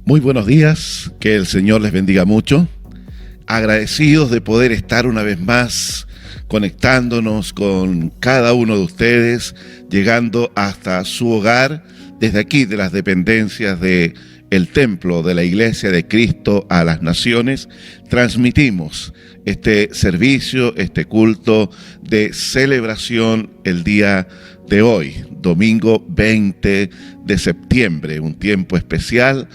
Muy buenos días, que el Señor les bendiga mucho. Agradecidos de poder estar una vez más conectándonos con cada uno de ustedes, llegando hasta su hogar, desde aquí de las dependencias de el templo de la Iglesia de Cristo a las Naciones. Transmitimos este servicio, este culto de celebración el día de hoy, domingo 20 de septiembre, un tiempo especial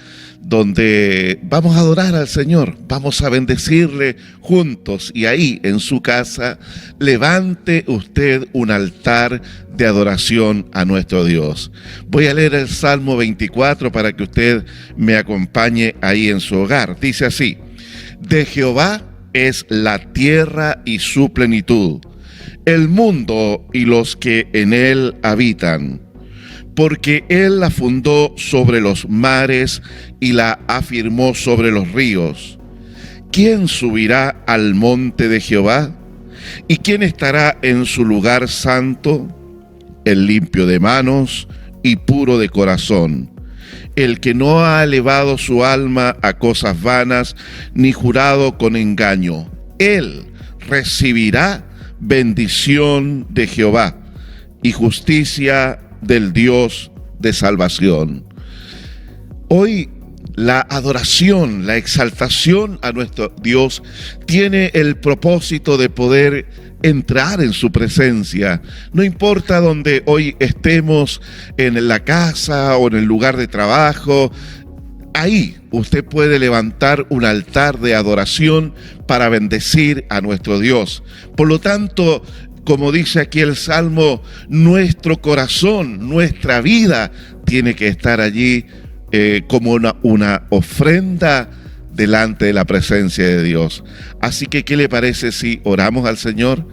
donde vamos a adorar al Señor, vamos a bendecirle juntos, y ahí en su casa levante usted un altar de adoración a nuestro Dios. Voy a leer el Salmo 24 para que usted me acompañe ahí en su hogar. Dice así: de Jehová es la tierra y su plenitud, el mundo y los que en él habitan. Porque Él la fundó sobre los mares y la afirmó sobre los ríos. ¿Quién subirá al monte de Jehová? ¿Y quién estará en su lugar santo? El limpio de manos y puro de corazón, el que no ha elevado su alma a cosas vanas, ni jurado con engaño. Él recibirá bendición de Jehová y justicia del Dios de salvación. Hoy la adoración, la exaltación a nuestro Dios tiene el propósito de poder entrar en su presencia. No importa donde hoy estemos, en la casa o en el lugar de trabajo, ahí usted puede levantar un altar de adoración para bendecir a nuestro Dios. Por lo tanto, como dice aquí el Salmo, nuestro corazón, nuestra vida tiene que estar allí como una ofrenda delante de la presencia de Dios. Así que, ¿qué le parece si oramos al Señor?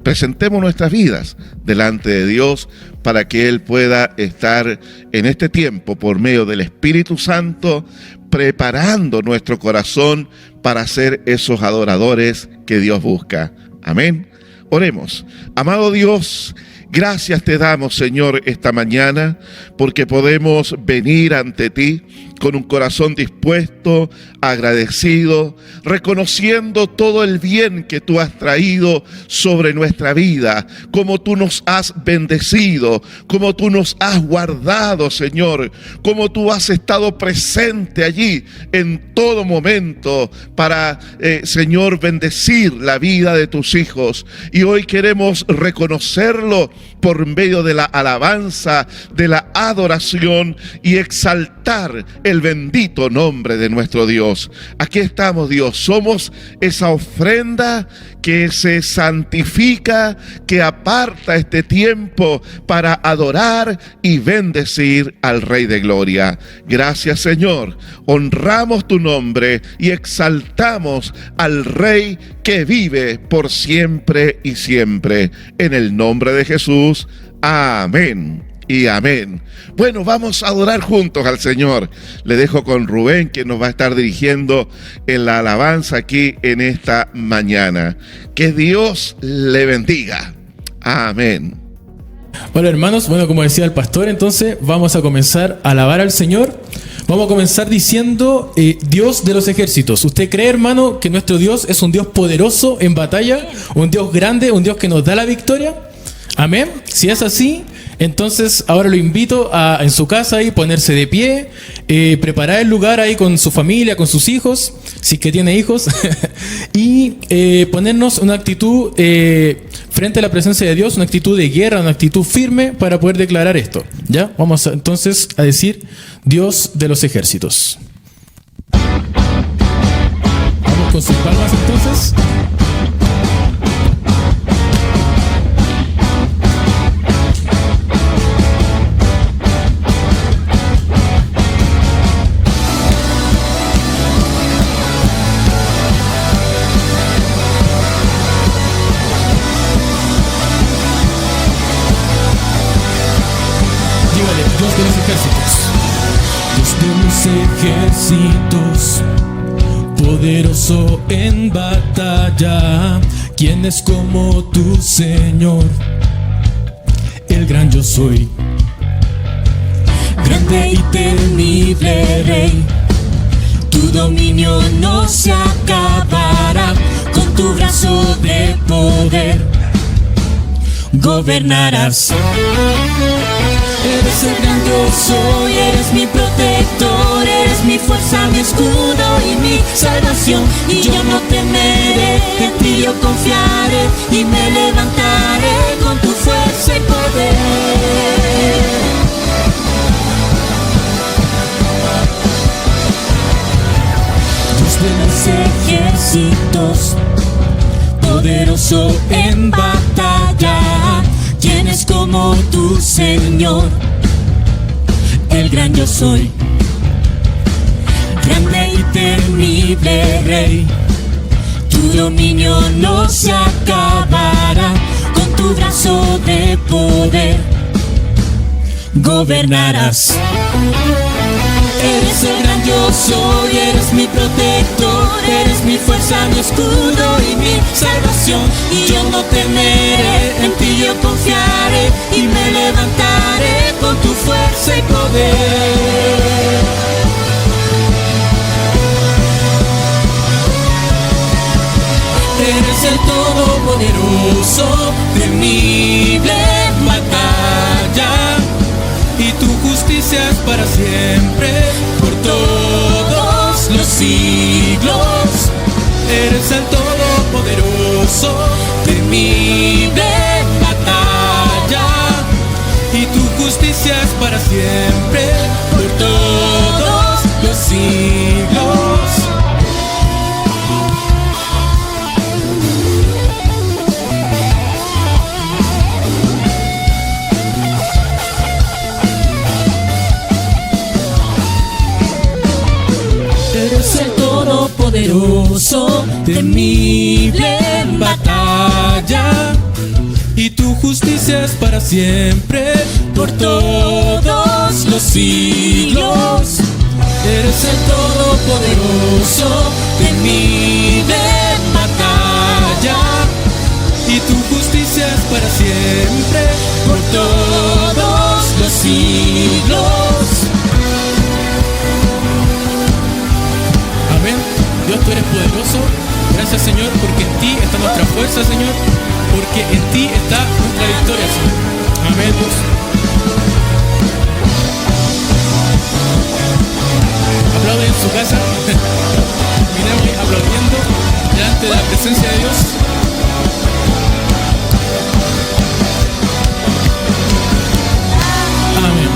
Presentemos nuestras vidas delante de Dios para que Él pueda estar en este tiempo por medio del Espíritu Santo preparando nuestro corazón para ser esos adoradores que Dios busca. Amén. Oremos. Amado Dios, gracias te damos, Señor, esta mañana, porque podemos venir ante ti con un corazón dispuesto, agradecido, reconociendo todo el bien que tú has traído sobre nuestra vida, como tú nos has bendecido, como tú nos has guardado, Señor, como tú has estado presente allí en todo momento para, Señor, bendecir la vida de tus hijos. Y hoy queremos reconocerlo por medio de la alabanza, de la adoración, y exaltar el bendito nombre de nuestro Dios. Aquí estamos, Dios, somos esa ofrenda que se santifica, que aparta este tiempo para adorar y bendecir al Rey de Gloria. Gracias, Señor, honramos tu nombre y exaltamos al Rey que vive por siempre y siempre. En el nombre de Jesús, amén y amén. Bueno, vamos a adorar juntos al Señor. Le dejo con Rubén, que nos va a estar dirigiendo en la alabanza aquí en esta mañana. Que Dios le bendiga. Amén. Hola, hermanos, bueno, como decía el pastor, entonces vamos a comenzar a alabar al Señor. Vamos a comenzar diciendo Dios de los ejércitos. ¿Usted cree, hermano, que nuestro Dios es un Dios poderoso en batalla? ¿Un Dios grande? ¿Un Dios que nos da la victoria? Amén. Si es así, entonces ahora lo invito a en su casa ahí ponerse de pie, preparar el lugar ahí con su familia, con sus hijos, si es que tiene hijos, y ponernos una actitud frente a la presencia de Dios, una actitud de guerra, una actitud firme para poder declarar esto. ¿Ya? Vamos entonces a decir Dios de los ejércitos. Vamos con sus palmas entonces. Ejércitos, poderoso en batalla, ¿quién es como tu Señor? El gran yo soy, grande y temible Rey, Tu dominio no se acabará, con tu brazo de poder gobernarás. Eres el gran yo soy, eres mi protector, eres mi fuerza, mi escudo y mi salvación. Y yo no temeré, en ti yo confiaré y me levantaré con tu fuerza y poder. Dios de los ejércitos, poderoso en batalla, ¿quién es como tu Señor? El gran yo soy, grande y temible Rey. Tu dominio no se acabará, con tu brazo de poder gobernarás. Eres el gran yo soy, eres mi protector, eres mi fuerza, mi escudo y mi salvación. Y yo no temeré, en ti yo confiaré y me levantaré con tu fuerza y poder. Eres el todopoderoso, temible en batalla, y tu justicia es para siempre, por todos los siglos. Eres el todopoderoso, temible en batalla, y tu justicia es para siempre, por todos los siglos. Eres el todopoderoso, temible en batalla, y tu justicia es para siempre, por todos los siglos. Eres el todopoderoso, temible en batalla, y tu justicia es para siempre, por todos los siglos. Amén. Dios, tú eres poderoso. Gracias, Señor, porque en ti está nuestra fuerza, Señor, porque en ti está nuestra victoria, Señor. Amén, Dios. Aplauden en su casa. Miremos aplaudiendo delante de la presencia de Dios. Amén.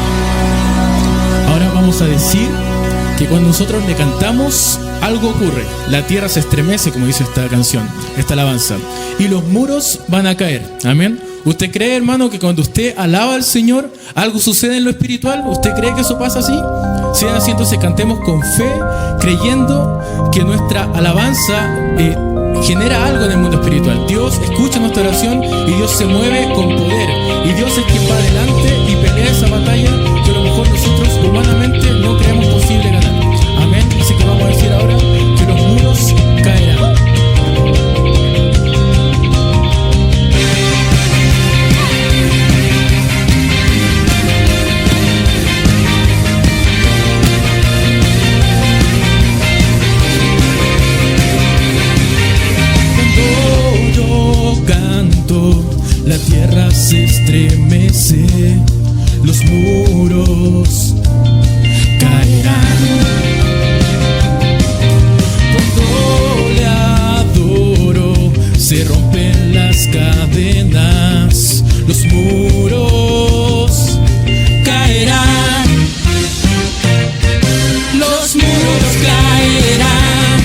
Ahora vamos a decir que cuando nosotros le cantamos, algo ocurre. La tierra se estremece, como dice esta canción, esta alabanza, y los muros van a caer. Amén. ¿Usted cree, hermano, que cuando usted alaba al Señor, algo sucede en lo espiritual? ¿Usted cree que eso pasa así? Si es así, entonces cantemos con fe, creyendo que nuestra alabanza genera algo en el mundo espiritual. Dios escucha nuestra oración y Dios se mueve con poder. Y Dios es quien va adelante y pelea esa batalla que a lo mejor nosotros humanamente no creemos posible ganar. Amén. Así que vamos a decir ahora que los muros caerán. Cuando yo canto, la tierra se estremece, los muros caerán. Cuando le adoro, se rompen las cadenas, los muros caerán. Los muros caerán,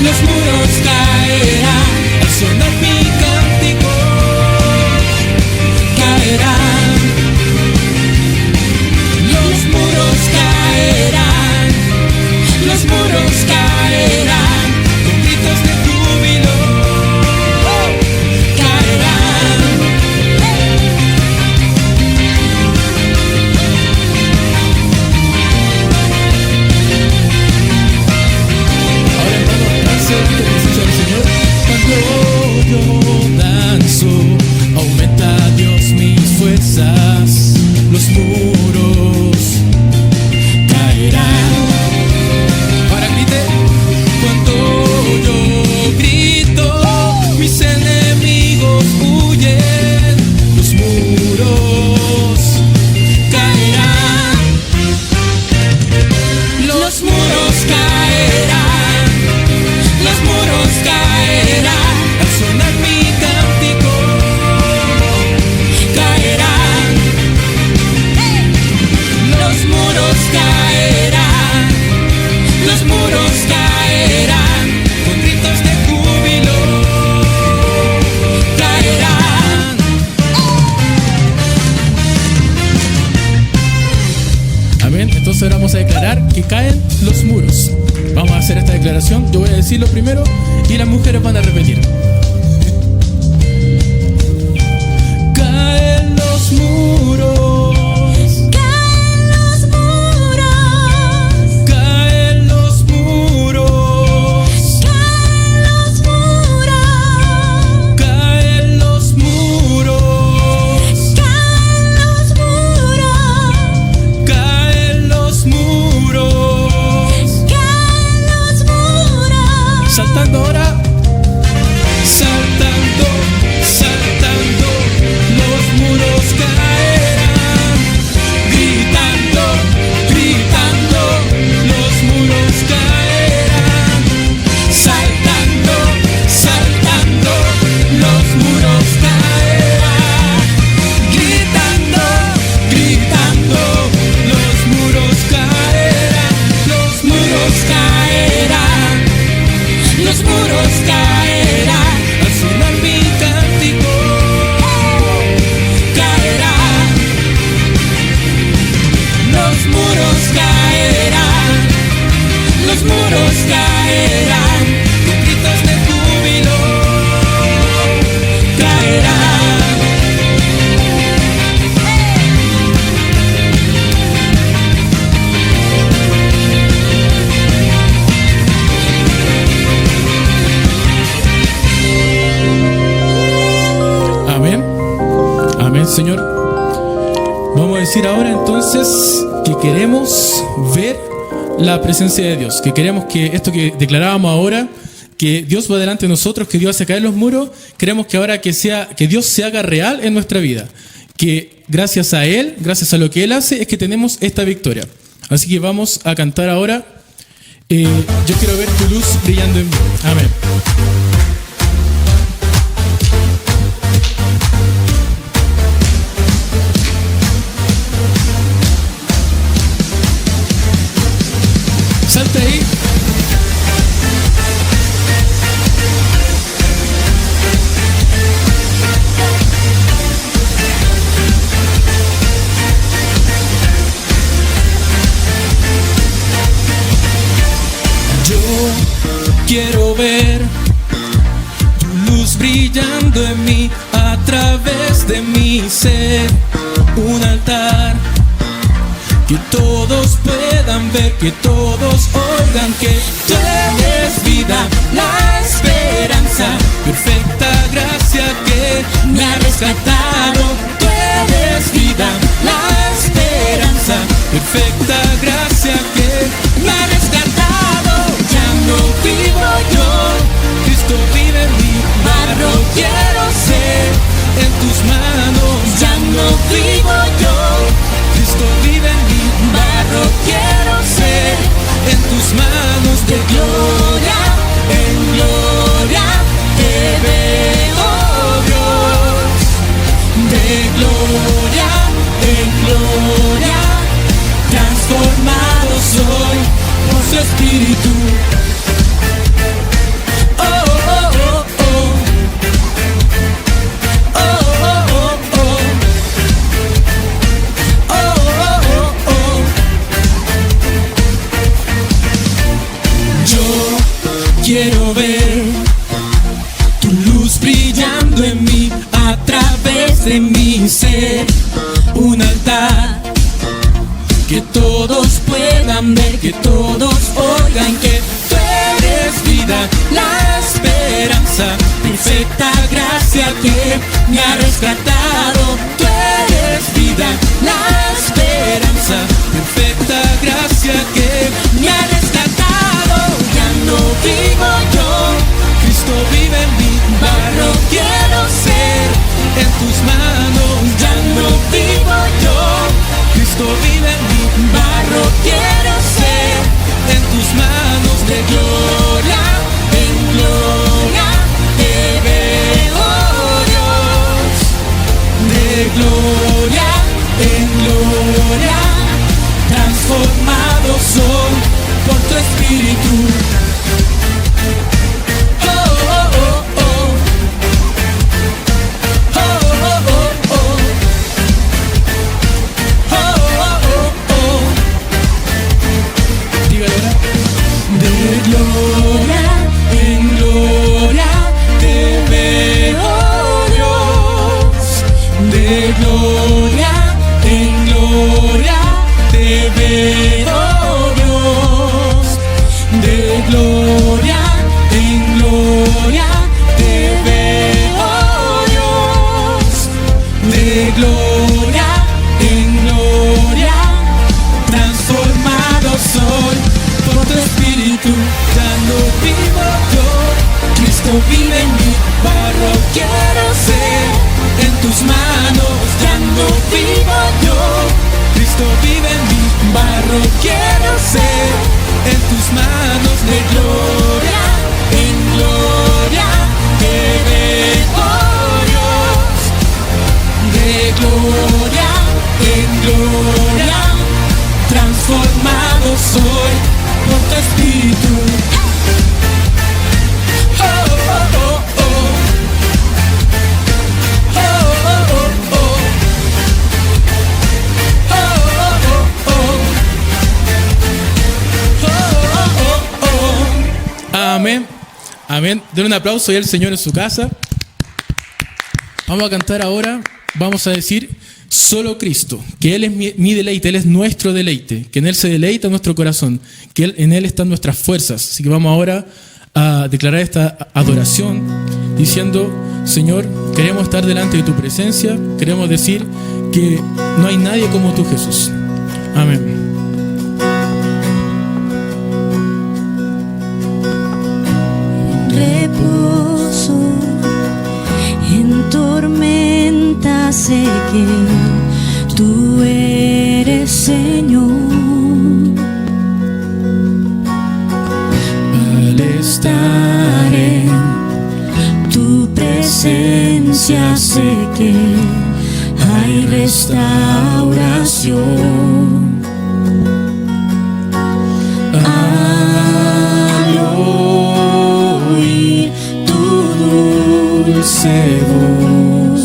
los muros caerán, al sonar mi cántico caerán. declaración. Yo voy a decirlo primero y las mujeres van a repetir. Caen los muros. Caen los muros. Caen los muros. Caen los muros. Caen los muros. Caen los muros. Caen los muros. Caen los muros. Saltando ahora. Saltando, saltando, los muros caerán. Gritando, gritando, los muros caerán. Saltando, saltando, los muros caerán. Gritando, gritando, los muros caerán. Los muros caerán. Los muros caerán. Al sonar mi cántico Caerán. Los muros caerán. Los muros caerán. con gritos de júbilo. Caerán. Amén. Amén, Señor. Vamos a decir ahora entonces que queremos ver la presencia de Dios, que queremos que esto que declarábamos ahora, que Dios va delante de nosotros, que Dios hace caer los muros, queremos que ahora que Dios se haga real en nuestra vida, que gracias a Él, gracias a lo que Él hace, es que tenemos esta victoria. Así que vamos a cantar ahora, yo quiero ver tu luz brillando en mí. Amén. Salta ahí. Yo quiero ver tu luz brillando en mí, a través de mi ser, un altar. Que todos puedan ver, que todos oigan que tú eres vida, la esperanza, perfecta gracia que me ha rescatado. Tú eres vida, la esperanza, perfecta gracia que me ha rescatado. Ya no vivo yo, Cristo vive en mí, barro quiero ser. en tus manos. Ya no vivo yo, Cristo vive en mí, barro quiero ser. en tus manos. De gloria en gloria te veo, Dios. De gloria en gloria, transformado soy por su Espíritu. Oh, oh, oh, oh. Oh, oh, oh, oh. Oh, oh, oh, oh. Yo quiero ver tu luz brillando en mí, a través de mi ser, un altar. Que todos puedan ver, que todos oigan que tú eres vida, la esperanza, perfecta gracia que me ha rescatado. Tú eres vida, la esperanza, perfecta gracia que me ha rescatado. Ya no vivo yo, Cristo vive en mí, barro quiero ser. en tus manos. Ya no vivo yo, Cristo vive en mí, barro quiero ser. en tus manos. De gloria en gloria te veo, Dios. De gloria en gloria, transformado soy por tu Espíritu. Oh, oh, oh, oh. Oh, oh, oh. Cristo vive en mí, barro quiero ser, en tus manos ya no vivo yo. Cristo vive en mí, barro quiero ser, en tus manos de gloria en gloria, que de gloria en gloria, transformado soy por tu Espíritu. Oh, oh, oh, oh. Oh, oh, oh, oh. Oh, oh, oh, oh. Oh, oh, oh. Amén. Amén. Den un aplauso y al Señor en su casa. Vamos a cantar ahora. Vamos a decir solo Cristo, que Él es mi deleite, Él es nuestro deleite, que en Él se deleita nuestro corazón, que en Él están nuestras fuerzas. Así que vamos ahora a declarar esta adoración diciendo: Señor, queremos estar delante de tu presencia, queremos decir que no hay nadie como tú, Jesús. Amén. Reposo en tormenta, sé que tú eres Señor. Al estar en tu presencia, sé que hay restauración. Al oír tu dulce voz,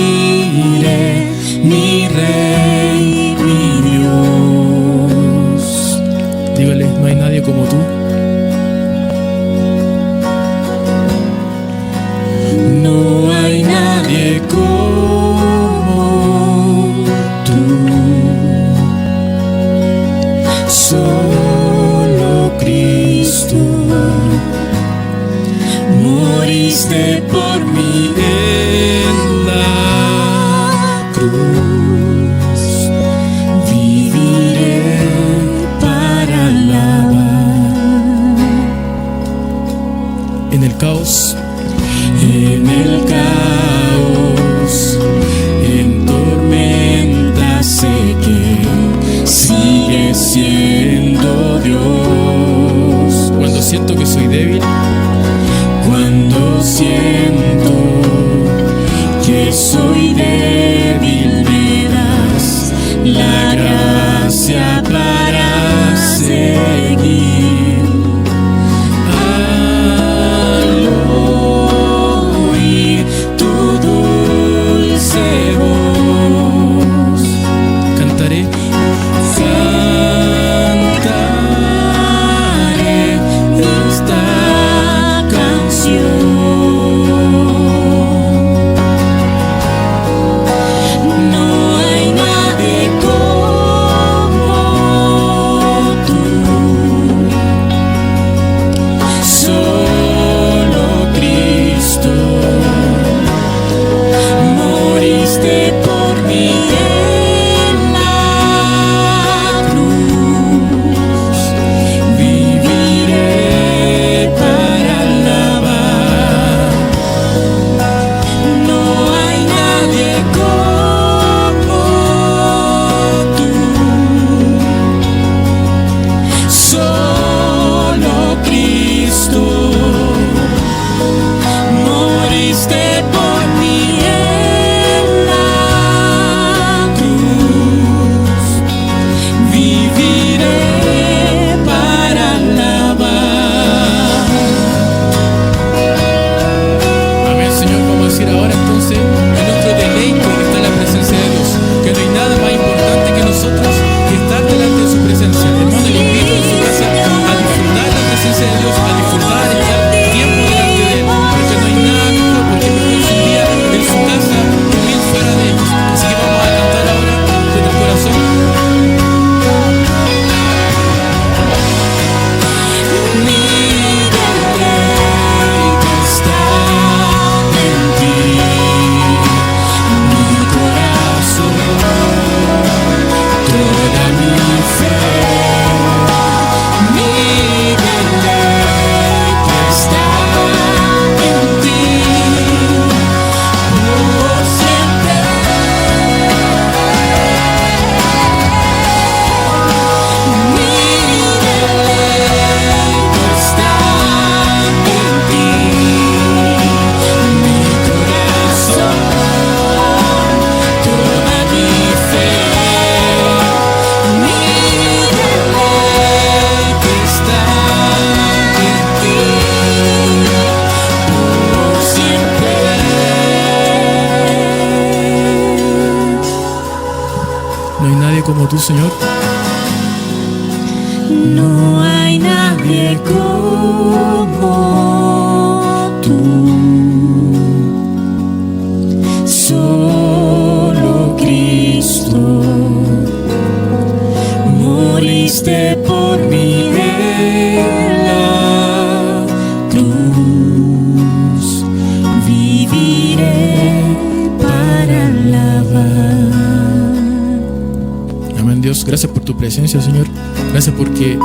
seguiré, mi Rey, mi Dios. Dígale, no hay nadie como tú. No hay nadie como tú. Solo Cristo, moriste por mí en la cruz. Viviré para alabar. En el caos, En el caos, en tormenta, sé que sigues siendo Dios. cuando siento que soy débil, Cuando siento que soy débil, me das la gracia para seguir. Al oír tu dulce voz, cantaré. cantaré esta canción. No hay nadie como Señor. No hay nadie como tú, solo Cristo, moriste por mí en la cruz, viviré para alabar. Amén, Dios. Gracias por tu presencia, Señor. Gracias porque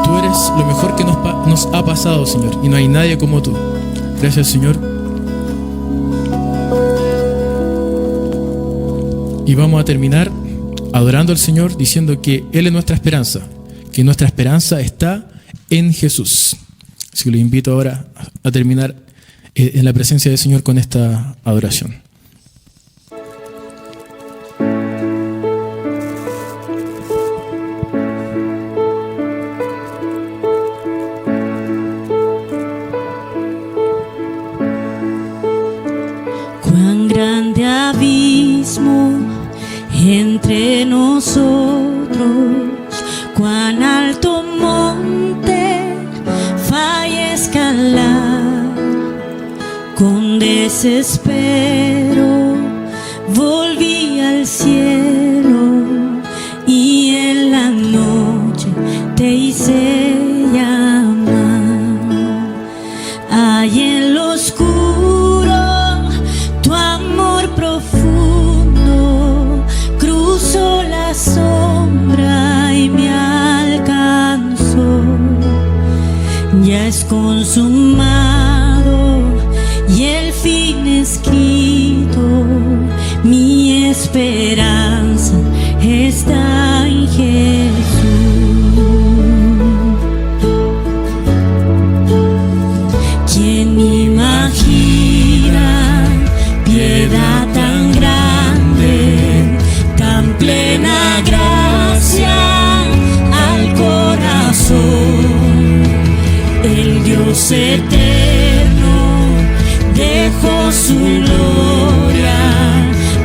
tú eres lo mejor que nos ha pasado, Señor, y no hay nadie como tú. Gracias, Señor. Y vamos a terminar adorando al Señor, diciendo que Él es nuestra esperanza, que nuestra esperanza está en Jesús. Así que los invito ahora a terminar en la presencia del Señor con esta adoración. Cuán grande abismo entre nosotros, cuán alto monte falla escalar. Con desespero volví al cielo y en la noche te hice llamar. Hay en lo oscuro tu amor profundo, cruzó la sombra y me alcanzó. Ya es consumado y el fin escrito, mi esperanza está en Jesús. ¿Quién imagina piedad tan grande, tan plena gracia al corazón? El Dios eterno dejó su gloria,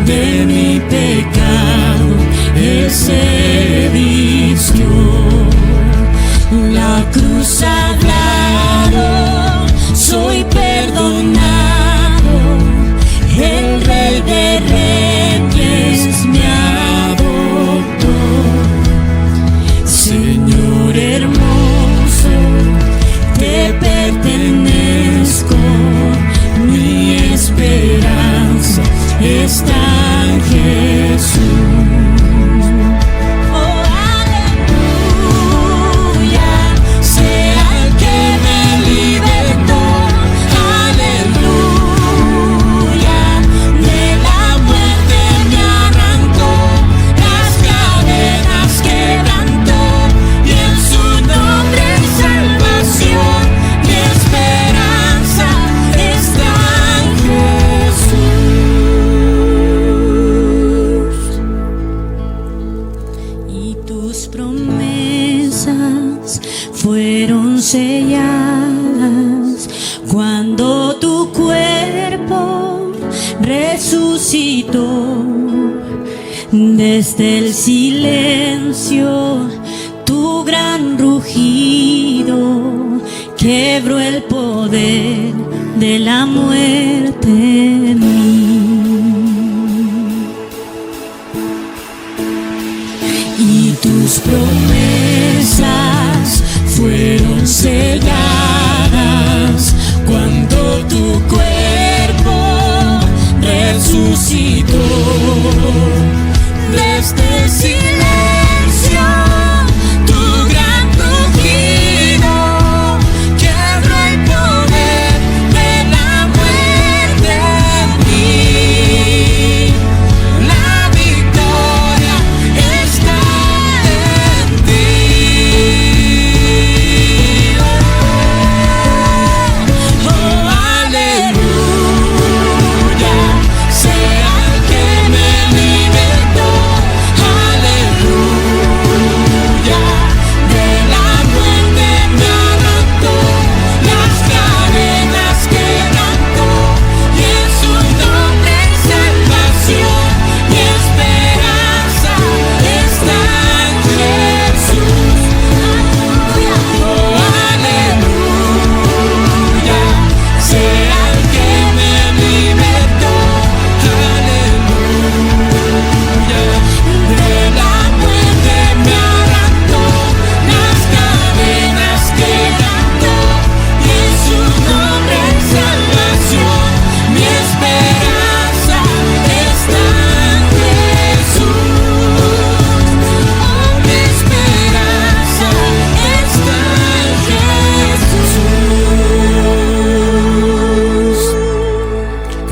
de mi pecado Él se vistió. La cruz hablado, soy perdonado, el Rey de Reyes me adoptó. Señor hermoso, te pertenezco, mi esperanza está en Jesús. Oh, aleluya, sea el que me libertó, aleluya, de la muerte me arrancó, las cadenas quebrantó, y en su nombre salvación, mi esperanza está en Jesús. Y tus promesas fueron selladas cuando tu cuerpo resucitó. Desde el silencio tu gran rugido quebró el poder de la muerte en mí. Y tus promesas fueron selladas cuando tu cuerpo resucitó. Desde el silencio tu gran rugido quebró el poder de la muerte en mí. La victoria está en ti.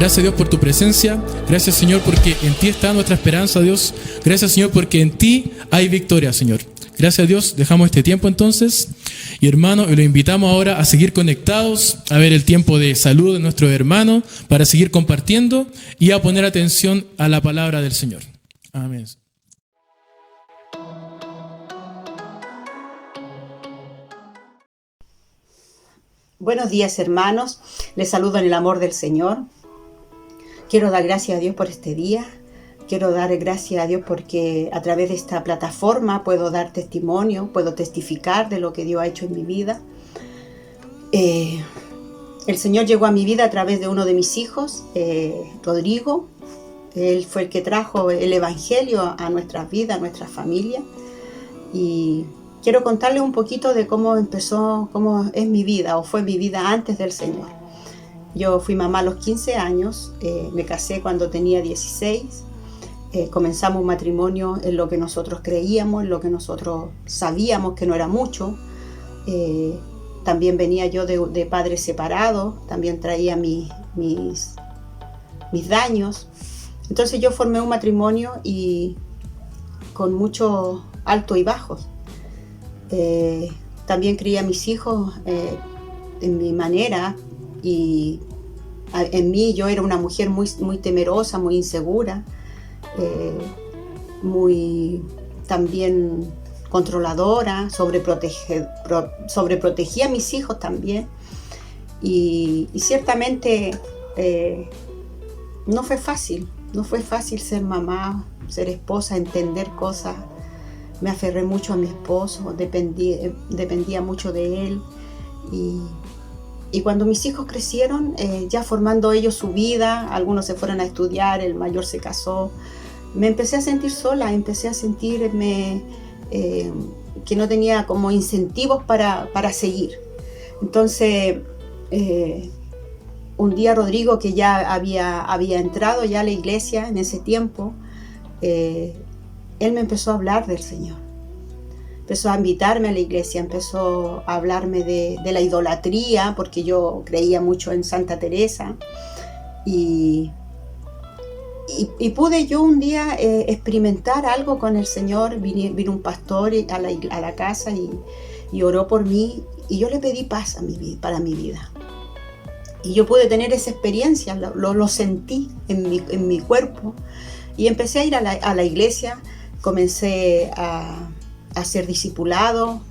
Gracias, Dios, por tu presencia. Gracias, Señor, porque en ti está nuestra esperanza, Dios. Gracias, Señor, porque en ti hay victoria, Señor. Gracias, Dios. Dejamos este tiempo entonces. Y hermano, los invitamos ahora a seguir conectados, a ver el tiempo de salud de nuestros hermanos, para seguir compartiendo y a poner atención a la palabra del Señor. Amén. Buenos días, hermanos. Les saludo en el amor del Señor. Quiero dar gracias a Dios por este día. Quiero dar gracias a Dios porque a través de esta plataforma puedo dar testimonio, puedo testificar de lo que Dios ha hecho en mi vida. El Señor llegó a mi vida a través de uno de mis hijos, Rodrigo. Él fue el que trajo el Evangelio a nuestras vidas, a nuestra familia. Y quiero contarles un poquito de cómo empezó, cómo es mi vida o fue mi vida antes del Señor. Yo fui mamá a los 15 años, me casé cuando tenía 16. Comenzamos un matrimonio en lo que nosotros creíamos, en lo que nosotros sabíamos que no era mucho. También venía yo de padres separados, también traía mis daños. Entonces yo formé un matrimonio y con muchos altos y bajos. También crié a mis hijos en mi manera y en mí yo era una mujer muy temerosa, muy insegura. Muy también controladora, sobreprotegía a mis hijos también y ciertamente no fue fácil ser mamá, ser esposa, entender cosas. Me aferré mucho a mi esposo, dependía mucho de él y cuando mis hijos crecieron, ya formando ellos su vida, algunos se fueron a estudiar, el mayor se casó, me empecé a sentir sola, empecé a sentirme que no tenía como incentivos para seguir. Entonces, un día Rodrigo, que ya había entrado ya a la iglesia en ese tiempo, él me empezó a hablar del Señor. Empezó a invitarme a la iglesia, empezó a hablarme de la idolatría, porque yo creía mucho en Santa Teresa. Y pude yo un día experimentar algo con el Señor. Vino un pastor a la casa y oró por mí. Y yo le pedí paz para mi vida. Y yo pude tener esa experiencia, lo sentí en mi cuerpo. Y empecé a ir a la iglesia, comencé a ser discipulado,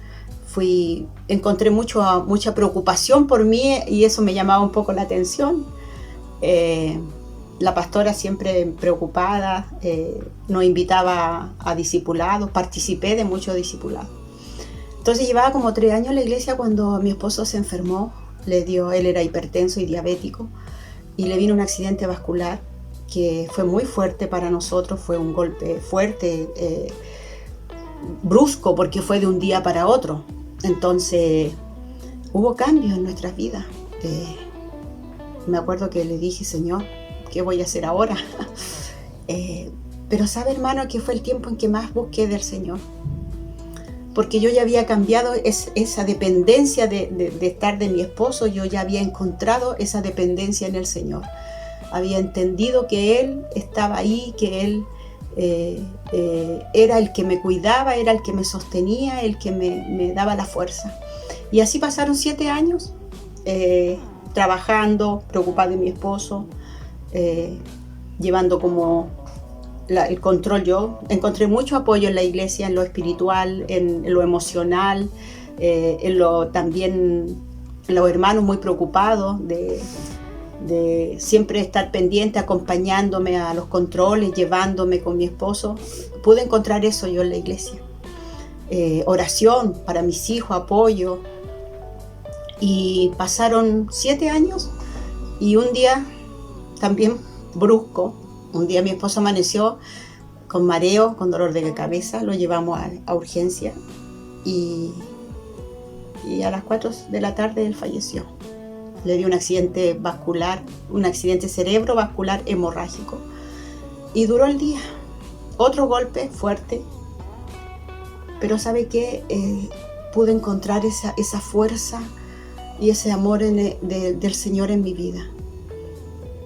encontré mucha preocupación por mí y eso me llamaba un poco la atención. La pastora siempre preocupada, nos invitaba a discipulados, participé de muchos discipulados. Entonces llevaba como 3 años en la iglesia cuando mi esposo se enfermó, él era hipertenso y diabético y le vino un accidente vascular que fue muy fuerte para nosotros, fue un golpe fuerte, brusco, porque fue de un día para otro. Entonces hubo cambios en nuestras vidas. Me acuerdo que le dije, Señor, ¿qué voy a hacer ahora? Pero sabe, hermano, que fue el tiempo en que más busqué del Señor, porque yo ya había cambiado esa dependencia de estar de mi esposo. Yo ya había encontrado esa dependencia en el Señor. Había entendido que Él estaba ahí, que Él era el que me cuidaba, era el que me sostenía, el que me daba la fuerza. Y así pasaron 7 años trabajando, preocupada de mi esposo, llevando como el control yo. Encontré mucho apoyo en la iglesia, en lo espiritual, en lo emocional, también los hermanos muy preocupados de siempre estar pendiente, acompañándome a los controles, llevándome con mi esposo. Pude encontrar eso yo en la iglesia. Oración para mis hijos, apoyo. Y pasaron 7 años y un día también brusco, un día mi esposo amaneció con mareo, con dolor de cabeza, lo llevamos a urgencia y a las 4 de la tarde él falleció. Le dio un accidente vascular, un accidente cerebrovascular hemorrágico y duró el día. Otro golpe fuerte, pero ¿sabe qué? Pude encontrar esa fuerza y ese amor del Señor en mi vida.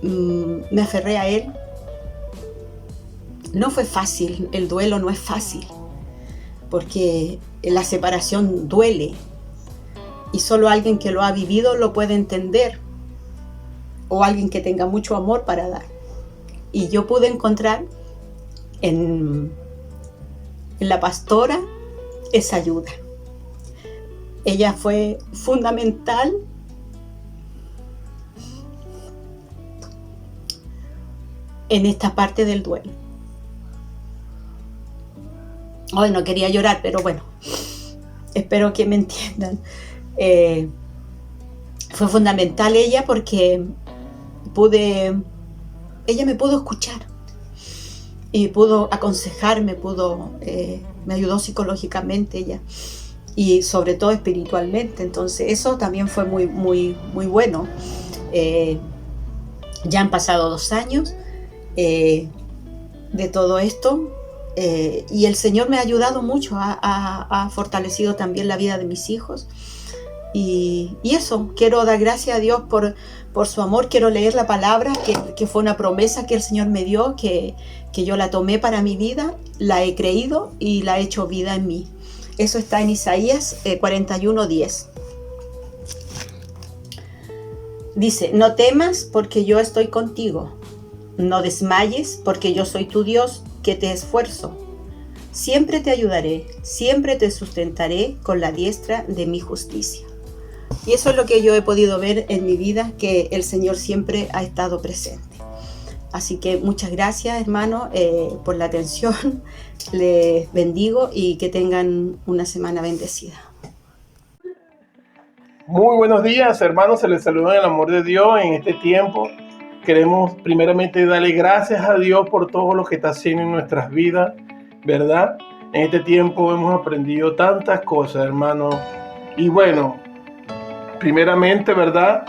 me aferré a Él. No fue fácil, el duelo no es fácil, porque la separación duele y solo alguien que lo ha vivido lo puede entender, o alguien que tenga mucho amor para dar. Y yo pude encontrar en la pastora esa ayuda. Ella fue fundamental en esta parte del duelo. Hoy no quería llorar, pero bueno, espero que me entiendan. Fue fundamental ella porque ella me pudo escuchar y pudo aconsejarme, me ayudó psicológicamente ella y sobre todo espiritualmente. Entonces eso también fue muy, muy, muy bueno. Ya han pasado 2 años de todo esto. Y el Señor me ha ayudado mucho, ha fortalecido también la vida de mis hijos. Y eso, quiero dar gracias a Dios por su amor. Quiero leer la palabra, que fue una promesa que el Señor me dio, que yo la tomé para mi vida, la he creído y la he hecho vida en mí. Eso está en Isaías 41:10. Dice: no temas porque yo estoy contigo, no desmayes porque yo soy tu Dios, que te esfuerzo. Siempre te ayudaré, siempre te sustentaré con la diestra de mi justicia. Y eso es lo que yo he podido ver en mi vida, que el Señor siempre ha estado presente. Así que muchas gracias, hermano, por la atención. Les bendigo y que tengan una semana bendecida. Muy buenos días, hermanos. Se les saluda en el amor de Dios en este tiempo. Queremos primeramente darle gracias a Dios por todo lo que está haciendo en nuestras vidas, ¿verdad? En este tiempo hemos aprendido tantas cosas, hermano. Y bueno, primeramente, ¿verdad?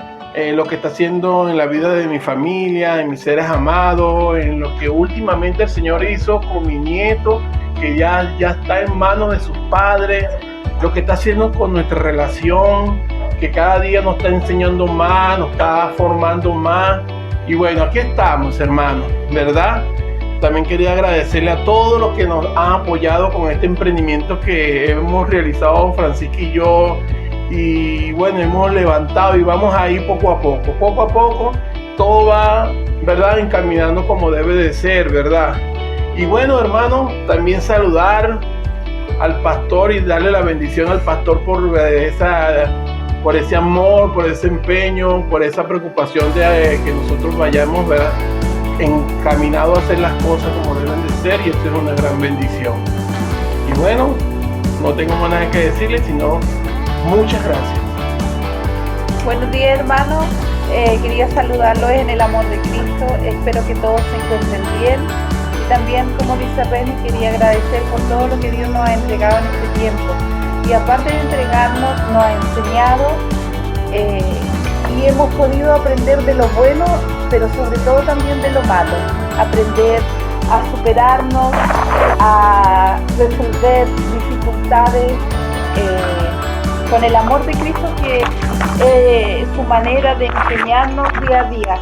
Lo que está haciendo en la vida de mi familia, en mis seres amados, en lo que últimamente el Señor hizo con mi nieto, que ya está en manos de sus padres, lo que está haciendo con nuestra relación, que cada día nos está enseñando más, nos está formando más. Y bueno, aquí estamos, hermanos, ¿verdad? También quería agradecerle a todos los que nos han apoyado con este emprendimiento que hemos realizado Francisca y yo. Y bueno, hemos levantado y vamos a ir poco a poco. Poco a poco todo va, ¿verdad?, encaminando como debe de ser, ¿verdad? Y bueno, hermanos, también saludar al pastor y darle la bendición al pastor por ese amor, por ese empeño, por esa preocupación de que nosotros vayamos, ¿verdad?, encaminados a hacer las cosas como deben de ser, y esto es una gran bendición. Y bueno, no tengo más nada que decirles, sino muchas gracias. Buenos días, hermanos. Quería saludarlos en el amor de Cristo. Espero que todos se encuentren bien. Y también, como dice Penny, quería agradecer por todo lo que Dios nos ha entregado en este tiempo. Y aparte de entregarnos, nos ha enseñado y hemos podido aprender de lo bueno, pero sobre todo también de lo malo. Aprender a superarnos, a resolver dificultades con el amor de Cristo, que es su manera de enseñarnos día a día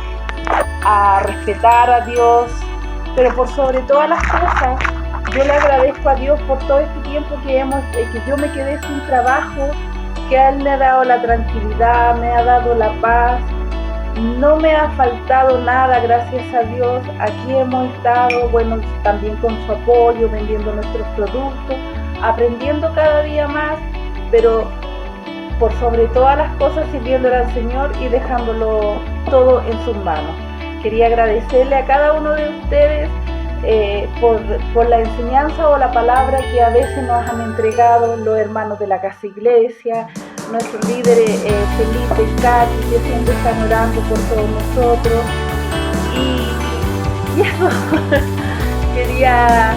a respetar a Dios. Pero por sobre todas las cosas, yo le agradezco a Dios por todo este tiempo que yo me quedé sin trabajo, que a Él me ha dado la tranquilidad, me ha dado la paz. No me ha faltado nada, gracias a Dios. Aquí hemos estado, bueno, también con su apoyo, vendiendo nuestros productos, aprendiendo cada día más, pero por sobre todas las cosas sirviéndole al Señor y dejándolo todo en sus manos. Quería agradecerle a cada uno de ustedes por la enseñanza o la palabra que a veces nos han entregado los hermanos de la Casa Iglesia, nuestros líderes Felipe y Katy, que siempre están orando por todos nosotros. Y eso, quería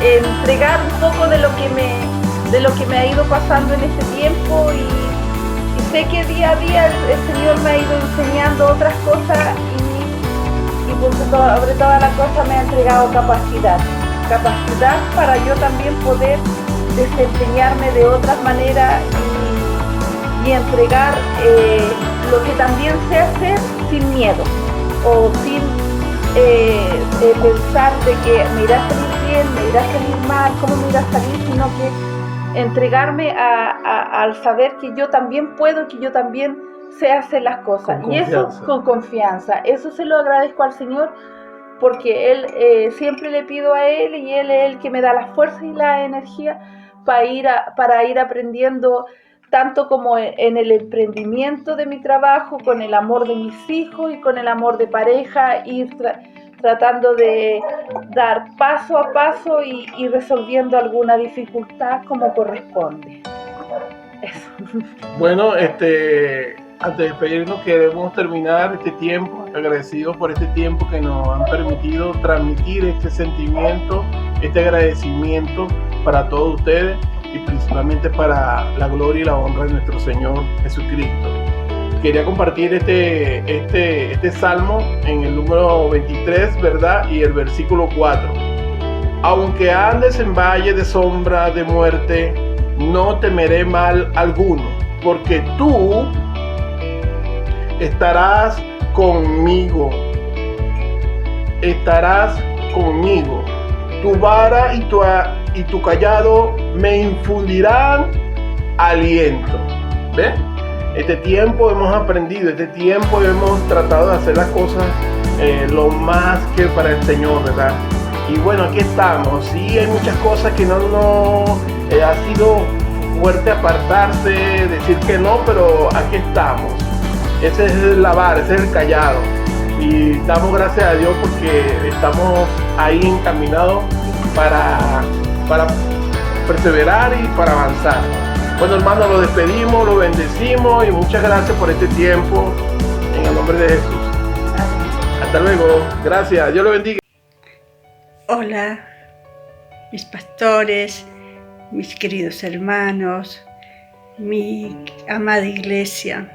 entregar un poco de lo que me ha ido pasando en este tiempo, y sé que día a día el Señor me ha ido enseñando otras cosas, y por sobre todas las cosas me ha entregado capacidad para yo también poder desempeñarme de otras maneras y entregar lo que también sé hacer sin miedo o sin pensar de que me irá a salir bien, me irá a salir mal, cómo me irá a salir, sino que entregarme al saber que yo también puedo, que yo también sé hacer las cosas. Y eso con confianza, eso se lo agradezco al Señor, porque Él siempre le pido a Él y Él es el que me da la fuerza y la energía para ir aprendiendo, tanto como en el emprendimiento de mi trabajo, con el amor de mis hijos y con el amor de pareja, ir tratando de dar paso a paso y resolviendo alguna dificultad como corresponde. Eso. Bueno, antes de despedirnos, queremos terminar este tiempo, agradecidos por este tiempo que nos han permitido transmitir este sentimiento, este agradecimiento para todos ustedes y principalmente para la gloria y la honra de nuestro Señor Jesucristo. Quería compartir este salmo en el número 23, ¿verdad? Y el versículo 4. Aunque andes en valle de sombra de muerte, no temeré mal alguno, porque tú estarás conmigo. Estarás conmigo. Tu vara y tu callado me infundirán aliento. ¿Ves? Este tiempo hemos aprendido, este tiempo hemos tratado de hacer las cosas lo más que para el Señor, ¿verdad? Y bueno, aquí estamos. Sí, hay muchas cosas que no ha sido fuerte apartarse, decir que no, pero aquí estamos. Ese es la vara, ese es el callado. Y damos gracias a Dios porque estamos ahí encaminados para perseverar y para avanzar. Bueno, hermanos, lo despedimos, lo bendecimos y muchas gracias por este tiempo en el nombre de Jesús. Hasta luego. Gracias. Dios lo bendiga. Hola, mis pastores, mis queridos hermanos, mi amada iglesia.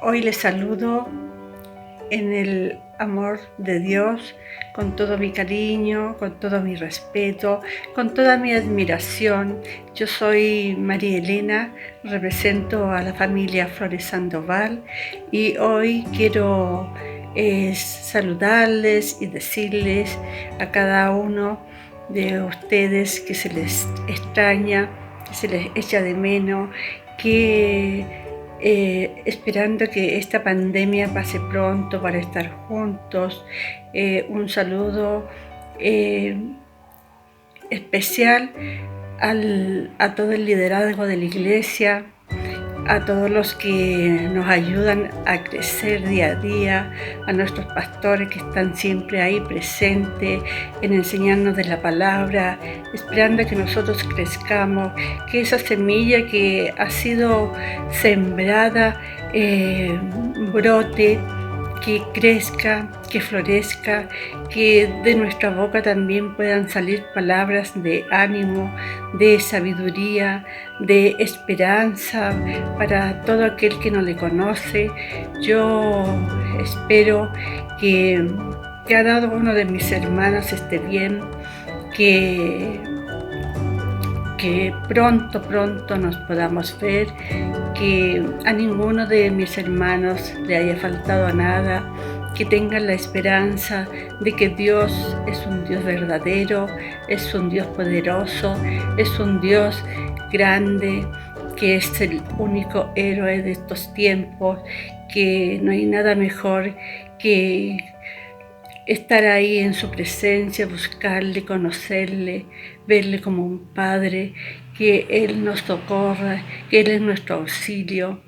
Hoy les saludo en el amor de Dios, con todo mi cariño, con todo mi respeto, con toda mi admiración. Yo soy María Elena, represento a la familia Flores Sandoval y hoy quiero saludarles y decirles a cada uno de ustedes que se les extraña, que se les echa de menos, que esperando que esta pandemia pase pronto para estar juntos. Un saludo especial a todo el liderazgo de la iglesia, a todos los que nos ayudan a crecer día a día, a nuestros pastores que están siempre ahí presentes en enseñarnos de la palabra, esperando que nosotros crezcamos, que esa semilla que ha sido sembrada brote, que crezca, que florezca, que de nuestra boca también puedan salir palabras de ánimo, de sabiduría, de esperanza para todo aquel que no le conoce. Yo espero que cada uno de mis hermanos esté bien, que pronto nos podamos ver, que a ninguno de mis hermanos le haya faltado nada, que tengan la esperanza de que Dios es un Dios verdadero, es un Dios poderoso, es un Dios grande, que es el único héroe de estos tiempos, que no hay nada mejor que estar ahí en su presencia, buscarle, conocerle, verle como un padre, que Él nos socorra, que Él es nuestro auxilio.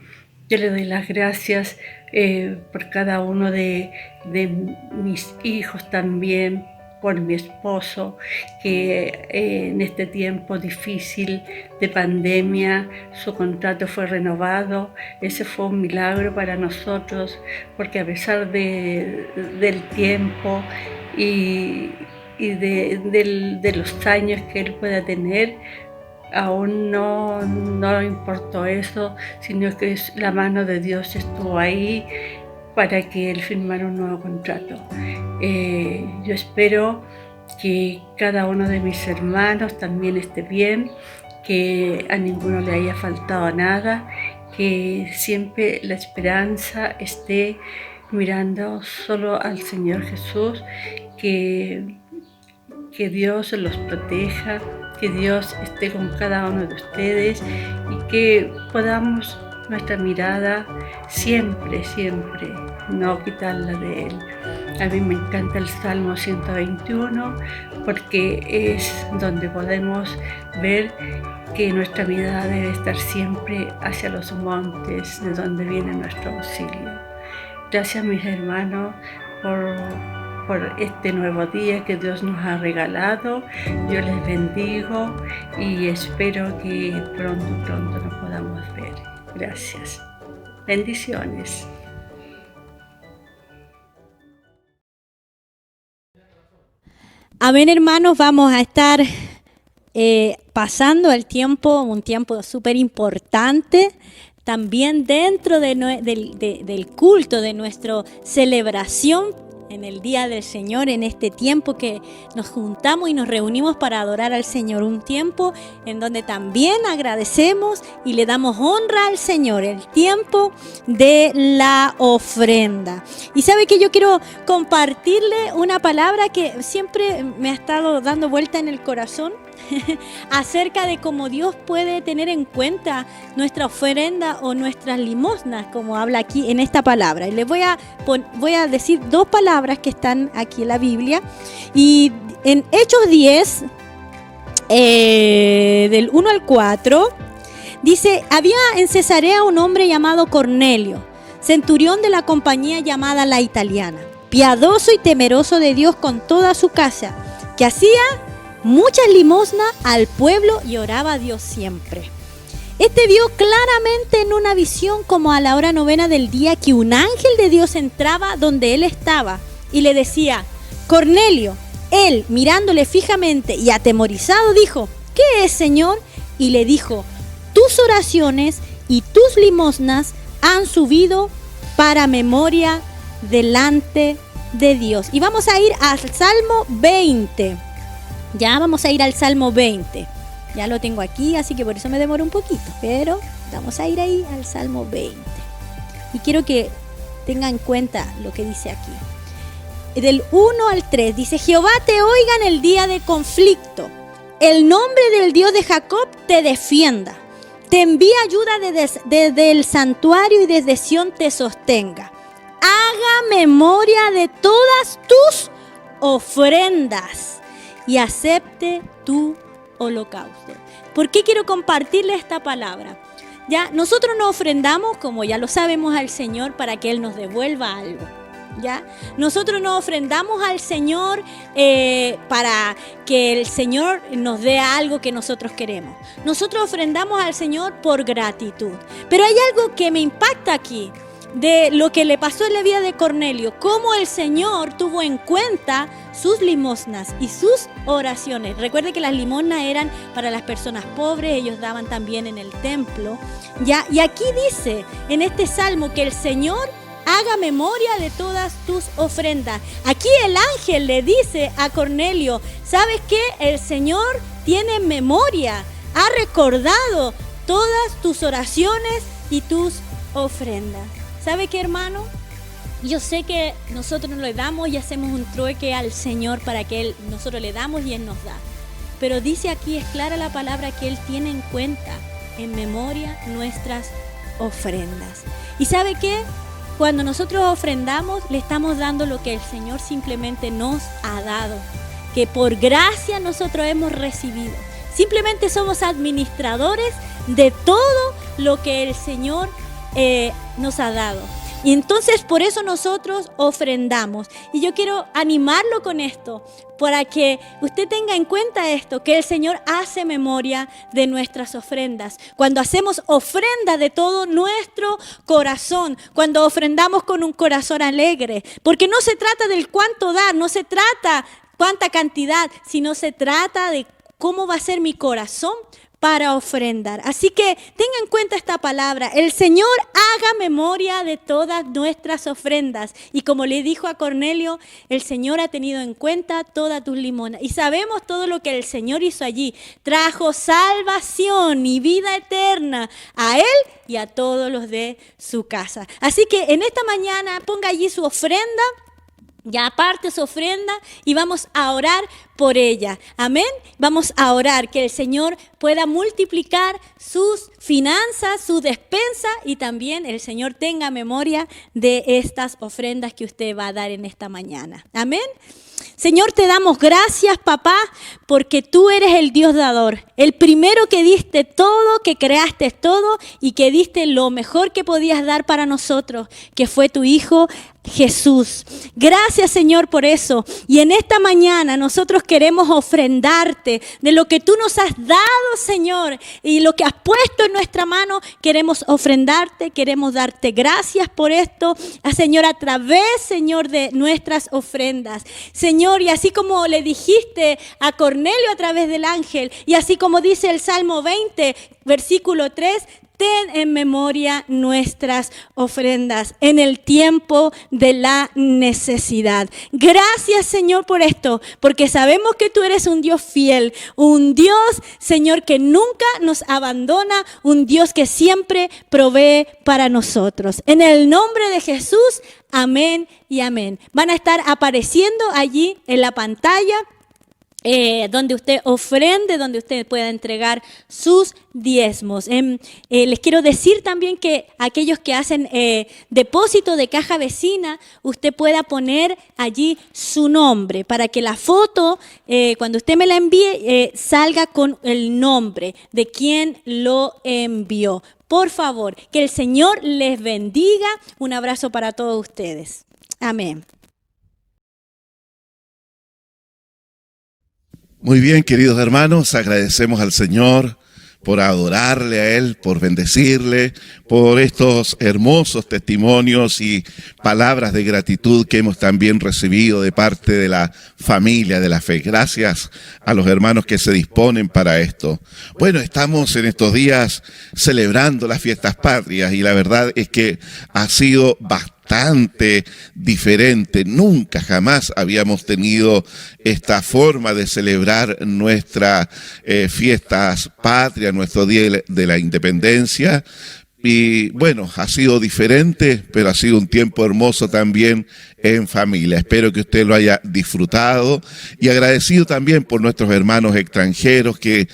Yo le doy las gracias por cada uno de mis hijos también, por mi esposo, que en este tiempo difícil de pandemia su contrato fue renovado. Ese fue un milagro para nosotros, porque a pesar del tiempo y de los años que él pueda tener, aún no importó eso, sino que la mano de Dios estuvo ahí para que él firmara un nuevo contrato. Yo espero que cada uno de mis hermanos también esté bien, que a ninguno le haya faltado nada, que siempre la esperanza esté mirando solo al Señor Jesús, que Dios los proteja, que Dios esté con cada uno de ustedes y que podamos nuestra mirada siempre, siempre no quitarla de Él. A mí me encanta el Salmo 121 porque es donde podemos ver que nuestra mirada debe estar siempre hacia los montes de donde viene nuestro auxilio. Gracias, mis hermanos, por este nuevo día que Dios nos ha regalado. Yo les bendigo y espero que pronto nos podamos ver. Gracias. Bendiciones. Amén, hermanos, vamos a estar pasando el tiempo, un tiempo súper importante, también dentro del culto, de nuestra celebración en el Día del Señor, en este tiempo que nos juntamos y nos reunimos para adorar al Señor, un tiempo en donde también agradecemos y le damos honra al Señor, el tiempo de la ofrenda. Y sabe que yo quiero compartirle una palabra que siempre me ha estado dando vuelta en el corazón, acerca de cómo Dios puede tener en cuenta nuestra ofrenda o nuestras limosnas, como habla aquí en esta palabra. Y les voy a decir dos palabras que están aquí en la Biblia. Y en Hechos 10, del 1 al 4, dice: había en Cesarea un hombre llamado Cornelio, centurión de la compañía llamada La Italiana, piadoso y temeroso de Dios con toda su casa, que hacía muchas limosnas al pueblo y oraba a Dios siempre. Este vio claramente en una visión, como a la hora novena del día, que un ángel de Dios entraba donde él estaba y le decía: Cornelio. Él, mirándole fijamente y atemorizado, dijo: ¿qué es, Señor? Y le dijo: tus oraciones y tus limosnas han subido para memoria delante de Dios. Y vamos a ir al Salmo 20. Ya vamos a ir al Salmo 20. Ya lo tengo aquí, así que por eso me demoro un poquito. Pero vamos a ir ahí al Salmo 20. Y quiero que tengan en cuenta lo que dice aquí. Del 1 al 3 dice: Jehová te oiga en el día de conflicto. El nombre del Dios de Jacob te defienda. Te envía ayuda desde el santuario y desde Sión te sostenga. Haga memoria de todas tus ofrendas y acepte tu holocausto. ¿Por qué quiero compartirles esta palabra? Ya, nosotros nos ofrendamos, como ya lo sabemos, al Señor para que Él nos devuelva algo. ¿Ya? Nosotros nos ofrendamos al Señor para que el Señor nos dé algo que nosotros queremos. Nosotros ofrendamos al Señor por gratitud. Pero hay algo que me impacta aquí, de lo que le pasó en la vida de Cornelio, cómo el Señor tuvo en cuenta sus limosnas y sus oraciones. Recuerde que las limosnas eran para las personas pobres, ellos daban también en el templo. ¿Ya? Y aquí dice en este salmo que el Señor haga memoria de todas tus ofrendas. Aquí el ángel le dice a Cornelio: ¿sabes qué? El Señor tiene memoria, ha recordado todas tus oraciones y tus ofrendas. ¿Sabe qué, hermano? Yo sé que nosotros le damos y hacemos un trueque al Señor para que nosotros le damos y Él nos da. Pero dice aquí, es clara la palabra, que Él tiene en cuenta, en memoria, nuestras ofrendas. ¿Y sabe qué? Cuando nosotros ofrendamos, le estamos dando lo que el Señor simplemente nos ha dado, que por gracia nosotros hemos recibido. Simplemente somos administradores de todo lo que el Señor nos ha dado. Y entonces por eso nosotros ofrendamos. Y yo quiero animarlo con esto, para que usted tenga en cuenta esto, que el Señor hace memoria de nuestras ofrendas. Cuando hacemos ofrenda de todo nuestro corazón, cuando ofrendamos con un corazón alegre, porque no se trata del cuánto dar, no se trata cuánta cantidad, sino se trata de cómo va a ser mi corazón para ofrendar. Así que tenga en cuenta esta palabra. El Señor haga memoria de todas nuestras ofrendas. Y como le dijo a Cornelio, el Señor ha tenido en cuenta todas tus limonas. Y sabemos todo lo que el Señor hizo allí. Trajo salvación y vida eterna a Él y a todos los de su casa. Así que en esta mañana ponga allí su ofrenda. Ya aparte su ofrenda y vamos a orar por ella. Amén. Vamos a orar que el Señor pueda multiplicar sus finanzas, su despensa y también el Señor tenga memoria de estas ofrendas que usted va a dar en esta mañana. Amén. Señor, te damos gracias, papá, porque tú eres el Dios dador. El primero que diste todo, que creaste todo y que diste lo mejor que podías dar para nosotros, que fue tu Hijo Jesús. Gracias, Señor, por eso. Y en esta mañana nosotros queremos ofrendarte de lo que tú nos has dado, Señor, y lo que has puesto en nuestra mano. Queremos ofrendarte, queremos darte gracias por esto, Señor, a través, Señor, de nuestras ofrendas. Señor, y así como le dijiste a Cornelio a través del ángel, y así como dice el Salmo 20, versículo 3, ten en memoria nuestras ofrendas en el tiempo de la necesidad. Gracias, Señor, por esto, porque sabemos que tú eres un Dios fiel, un Dios, Señor, que nunca nos abandona, un Dios que siempre provee para nosotros. En el nombre de Jesús, amén y amén. Van a estar apareciendo allí en la pantalla donde usted ofrende, donde usted pueda entregar sus diezmos. Les quiero decir también que aquellos que hacen depósito de caja vecina, usted pueda poner allí su nombre para que la foto, cuando usted me la envíe, salga con el nombre de quien lo envió. Por favor, que el Señor les bendiga. Un abrazo para todos ustedes. Amén. Muy bien, queridos hermanos, agradecemos al Señor por adorarle a Él, por bendecirle, por estos hermosos testimonios y palabras de gratitud que hemos también recibido de parte de la familia de la fe. Gracias a los hermanos que se disponen para esto. Bueno, estamos en estos días celebrando las fiestas patrias y la verdad es que ha sido bastante diferente. Nunca, jamás habíamos tenido esta forma de celebrar nuestras fiestas patrias, nuestro Día de la Independencia. Y bueno, ha sido diferente, pero ha sido un tiempo hermoso también en familia. Espero que usted lo haya disfrutado y agradecido también por nuestros hermanos extranjeros que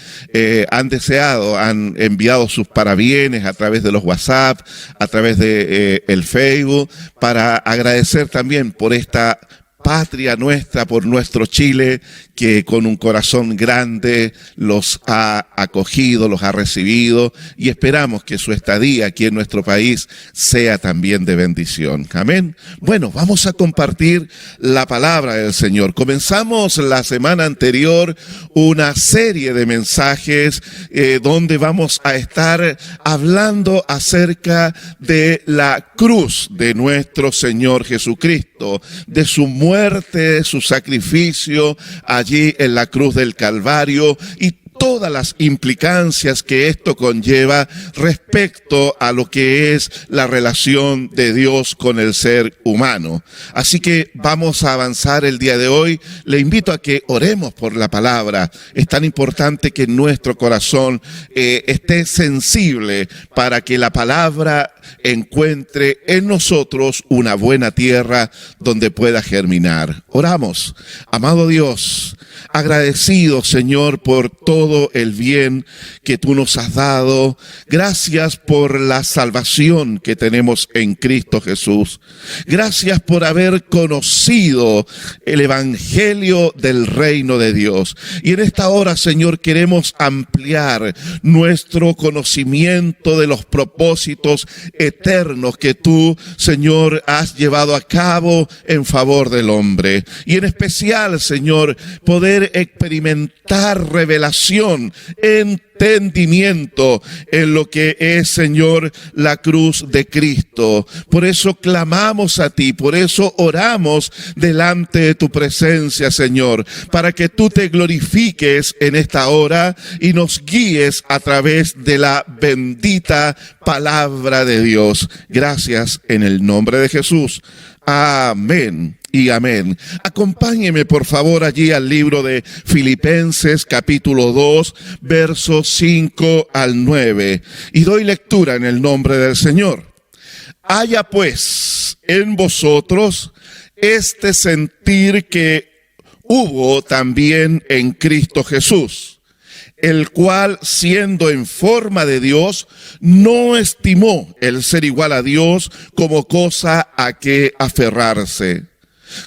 han deseado, han enviado sus parabienes a través de los WhatsApp, a través de el Facebook, para agradecer también por esta patria nuestra, por nuestro Chile, que con un corazón grande los ha acogido, los ha recibido y esperamos que su estadía aquí en nuestro país sea también de bendición. Amén. Bueno, vamos a compartir la palabra del Señor. Comenzamos la semana anterior una serie de mensajes donde vamos a estar hablando acerca de la cruz de nuestro Señor Jesucristo, de su muerte, su sacrificio allí en la cruz del Calvario y todas las implicancias que esto conlleva respecto a lo que es la relación de Dios con el ser humano. Así que vamos a avanzar el día de hoy. Le invito a que oremos por la palabra. Es tan importante que nuestro corazón esté sensible para que la palabra encuentre en nosotros una buena tierra donde pueda germinar. Oramos. Amado Dios, agradecido, Señor, por todo el bien que tú nos has dado. Gracias por la salvación que tenemos en Cristo Jesús. Gracias por haber conocido el evangelio del reino de Dios. Y en esta hora, Señor, queremos ampliar nuestro conocimiento de los propósitos eternos que tú, Señor, has llevado a cabo en favor del hombre. Y en especial, Señor, poder poder experimentar revelación, entendimiento en lo que es, Señor, la cruz de Cristo. Por eso clamamos a ti, por eso oramos delante de tu presencia, Señor, para que tú te glorifiques en esta hora y nos guíes a través de la bendita palabra de Dios. Gracias en el nombre de Jesús. Amén y amén. Acompáñeme por favor allí al libro de Filipenses capítulo 2, versos 5 al 9. Y doy lectura en el nombre del Señor. Haya pues en vosotros este sentir que hubo también en Cristo Jesús, el cual, siendo en forma de Dios, no estimó el ser igual a Dios como cosa a que aferrarse,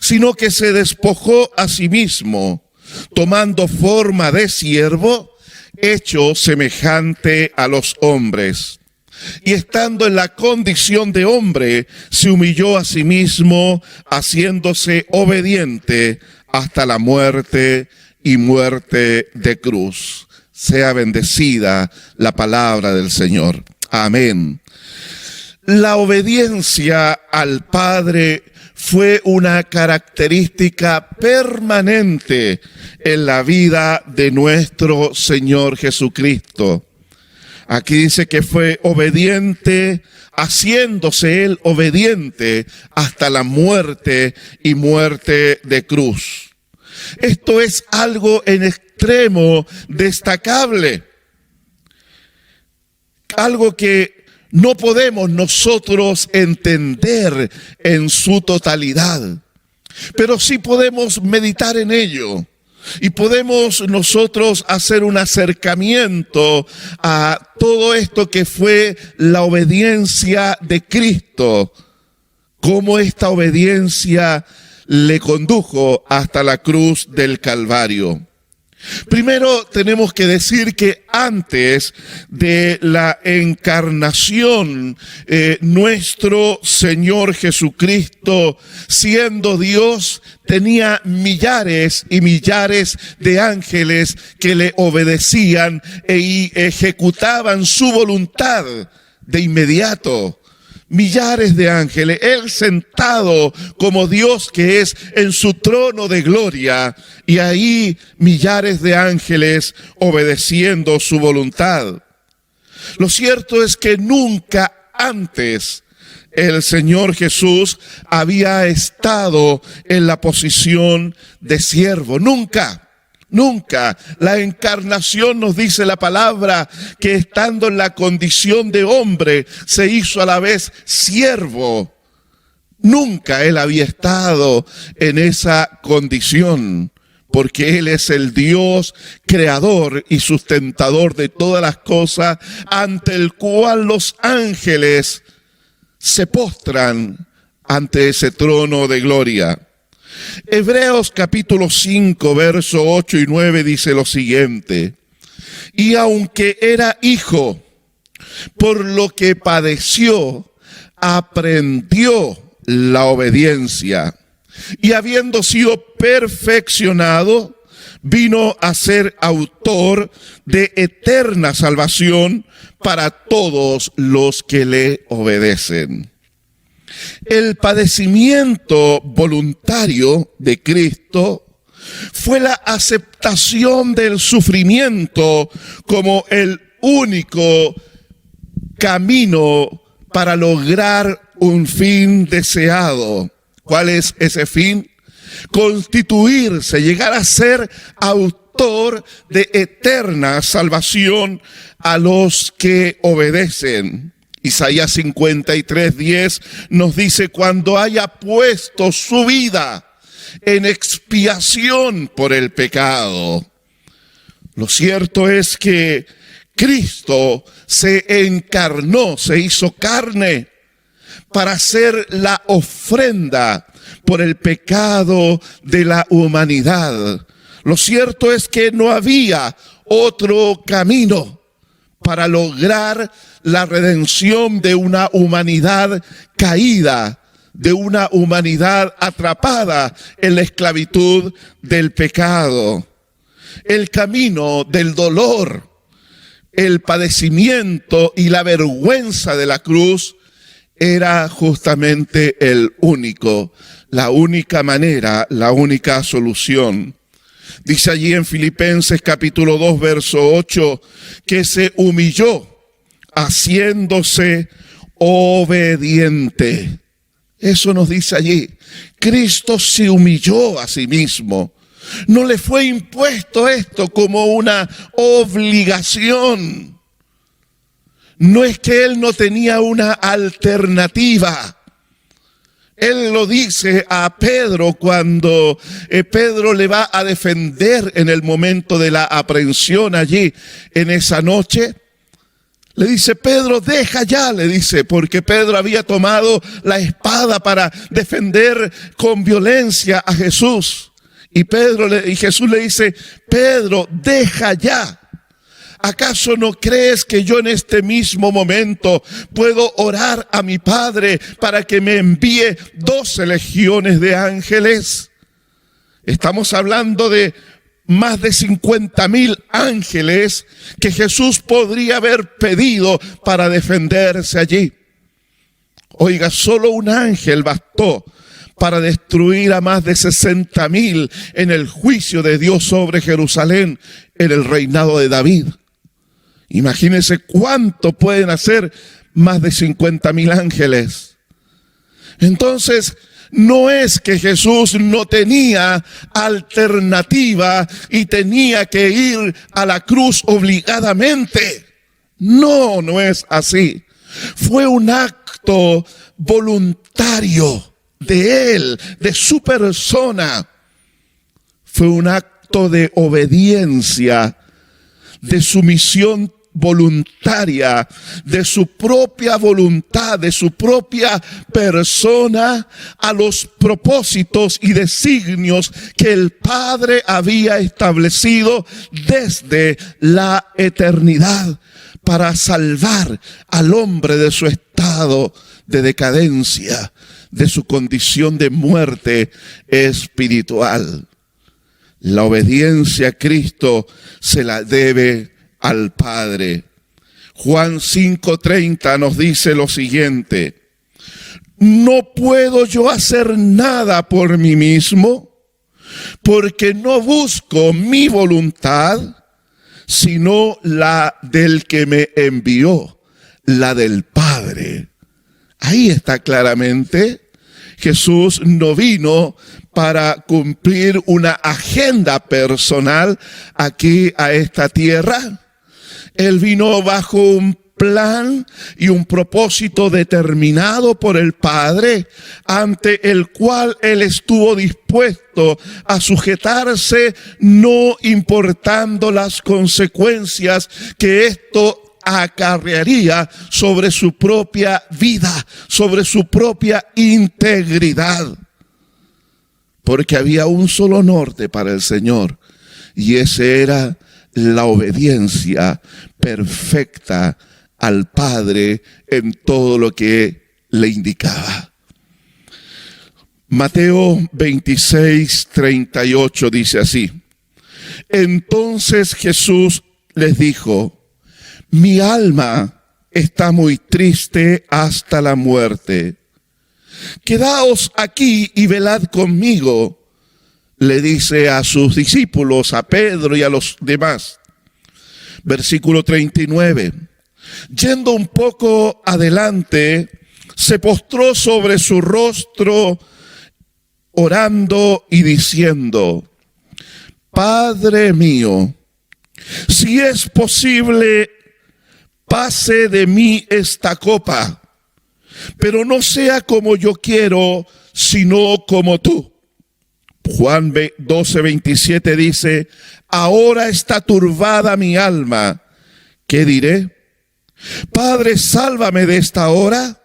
sino que se despojó a sí mismo, tomando forma de siervo, hecho semejante a los hombres. Y estando en la condición de hombre, se humilló a sí mismo, haciéndose obediente hasta la muerte y muerte de cruz. Sea bendecida la palabra del Señor. Amén. La obediencia al Padre fue una característica permanente en la vida de nuestro Señor Jesucristo. Aquí dice que fue obediente, haciéndose Él obediente hasta la muerte y muerte de cruz. Esto es algo en extremo destacable, algo que no podemos nosotros entender en su totalidad, pero sí podemos meditar en ello y podemos nosotros hacer un acercamiento a todo esto que fue la obediencia de Cristo, cómo esta obediencia le condujo hasta la cruz del Calvario. Primero tenemos que decir que antes de la encarnación, nuestro Señor Jesucristo, siendo Dios, tenía millares y millares de ángeles que le obedecían y ejecutaban su voluntad de inmediato. Millares de ángeles, Él sentado como Dios que es en su trono de gloria, y ahí millares de ángeles obedeciendo su voluntad. Lo cierto es que nunca antes el Señor Jesús había estado en la posición de siervo, nunca. Nunca. La encarnación nos dice la palabra que estando en la condición de hombre se hizo a la vez siervo. Nunca Él había estado en esa condición, porque Él es el Dios creador y sustentador de todas las cosas, ante el cual los ángeles se postran ante ese trono de gloria. Hebreos capítulo 5, verso 8 y 9 dice lo siguiente: y aunque era hijo, por lo que padeció, aprendió la obediencia, y habiendo sido perfeccionado, vino a ser autor de eterna salvación para todos los que le obedecen. El padecimiento voluntario de Cristo fue la aceptación del sufrimiento como el único camino para lograr un fin deseado. ¿Cuál es ese fin? Constituirse, llegar a ser autor de eterna salvación a los que obedecen. Isaías 53:10 nos dice: cuando haya puesto su vida en expiación por el pecado. Lo cierto es que Cristo se encarnó, se hizo carne para ser la ofrenda por el pecado de la humanidad. Lo cierto es que no había otro camino para lograr la redención de una humanidad caída, de una humanidad atrapada en la esclavitud del pecado. el camino del dolor, el padecimiento y la vergüenza de la cruz era justamente la única manera, la única solución. Dice allí en Filipenses capítulo 2, verso 8, que se humilló haciéndose obediente. Eso nos dice allí. Cristo se humilló a sí mismo. No le fue impuesto esto como una obligación. No es que él no tenía una alternativa. Él lo dice a Pedro cuando Pedro le va a defender en el momento de la aprehensión allí en esa noche. Le dice, Pedro, deja ya, le dice, porque Pedro había tomado la espada para defender con violencia a Jesús. Y Jesús le dice, Pedro, deja ya. ¿Acaso no crees que yo en este mismo momento puedo orar a mi Padre para que me envíe 12 legiones de ángeles? Estamos hablando de más de 50,000 ángeles que Jesús podría haber pedido para defenderse allí. Oiga, solo un ángel bastó para destruir a más de 60,000 en el juicio de Dios sobre Jerusalén en el reinado de David. Imagínense cuánto pueden hacer más de 50,000 ángeles. Entonces, no es que Jesús no tenía alternativa y tenía que ir a la cruz obligadamente. No, no es así. Fue un acto voluntario de él, de su persona. Fue un acto de obediencia, de sumisión voluntaria, de su propia voluntad, de su propia persona a los propósitos y designios que el Padre había establecido desde la eternidad para salvar al hombre de su estado de decadencia, de su condición de muerte espiritual. La obediencia a Cristo se la debe al Padre. Juan 5:30 nos dice lo siguiente: no puedo yo hacer nada por mí mismo, porque no busco mi voluntad, sino la del que me envió, la del Padre. Ahí está claramente. Jesús no vino para cumplir una agenda personal aquí a esta tierra. Él vino bajo un plan y un propósito determinado por el Padre, ante el cual él estuvo dispuesto a sujetarse, no importando las consecuencias que esto acarrearía sobre su propia vida, sobre su propia integridad. Porque había un solo norte para el Señor, y ese era la obediencia perfecta al Padre en todo lo que le indicaba. Mateo 26:38 dice así: entonces Jesús les dijo: mi alma está muy triste hasta la muerte. Quedaos aquí y velad conmigo, le dice a sus discípulos, a Pedro y a los demás. Versículo 39. Yendo un poco adelante, se postró sobre su rostro, orando y diciendo: Padre mío, si es posible, pase de mí esta copa, pero no sea como yo quiero, sino como tú. Juan 12:27 dice: ahora está turbada mi alma, ¿qué diré? Padre, sálvame de esta hora,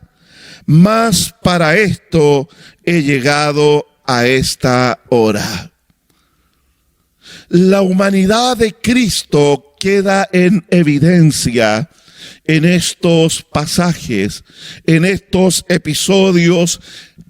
mas para esto he llegado a esta hora. La humanidad de Cristo queda en evidencia en estos pasajes, en estos episodios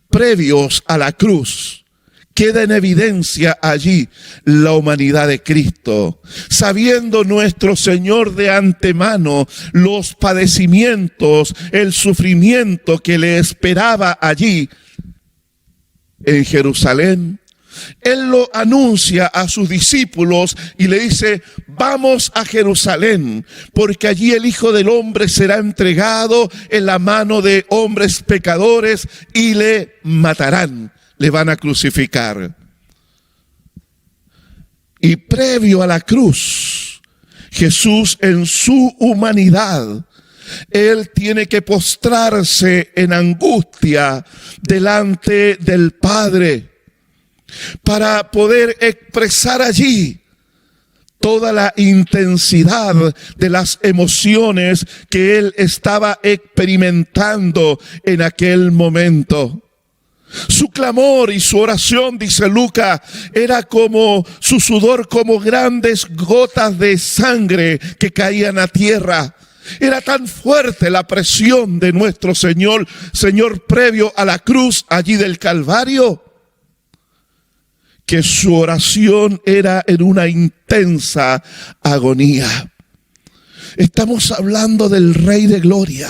previos a la cruz. queda en evidencia allí la humanidad de Cristo. Sabiendo nuestro Señor de antemano los padecimientos, el sufrimiento que le esperaba allí en Jerusalén, Él lo anuncia a sus discípulos y le dice: vamos a Jerusalén, porque allí el Hijo del Hombre será entregado en la mano de hombres pecadores y le matarán, le van a crucificar. Y previo a la cruz, Jesús en su humanidad, Él tiene que postrarse en angustia delante del Padre, para poder expresar allí toda la intensidad de las emociones que Él estaba experimentando en aquel momento. Su clamor y su oración, dice Lucas, era como su sudor, como grandes gotas de sangre que caían a tierra. Era tan fuerte la presión de nuestro Señor previo a la cruz allí del Calvario, que su oración era en una intensa agonía. Estamos hablando del Rey de Gloria.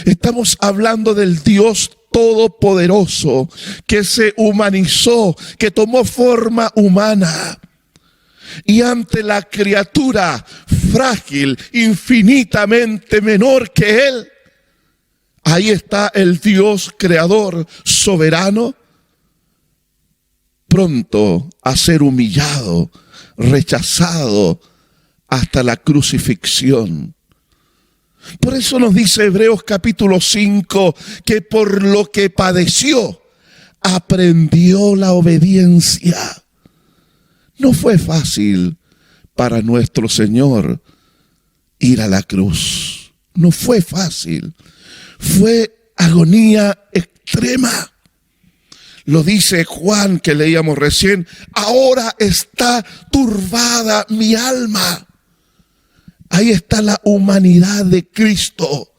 Estamos hablando del Dios Todopoderoso, que se humanizó, que tomó forma humana. Y ante la criatura frágil, infinitamente menor que Él, ahí está el Dios creador, soberano, pronto a ser humillado, rechazado hasta la crucifixión. Por eso nos dice Hebreos capítulo 5 que por lo que padeció, aprendió la obediencia. No fue fácil para nuestro Señor ir a la cruz. No fue fácil. Fue agonía extrema. Lo dice Juan, que leíamos recién: ahora está turbada mi alma. Ahí está la humanidad de Cristo,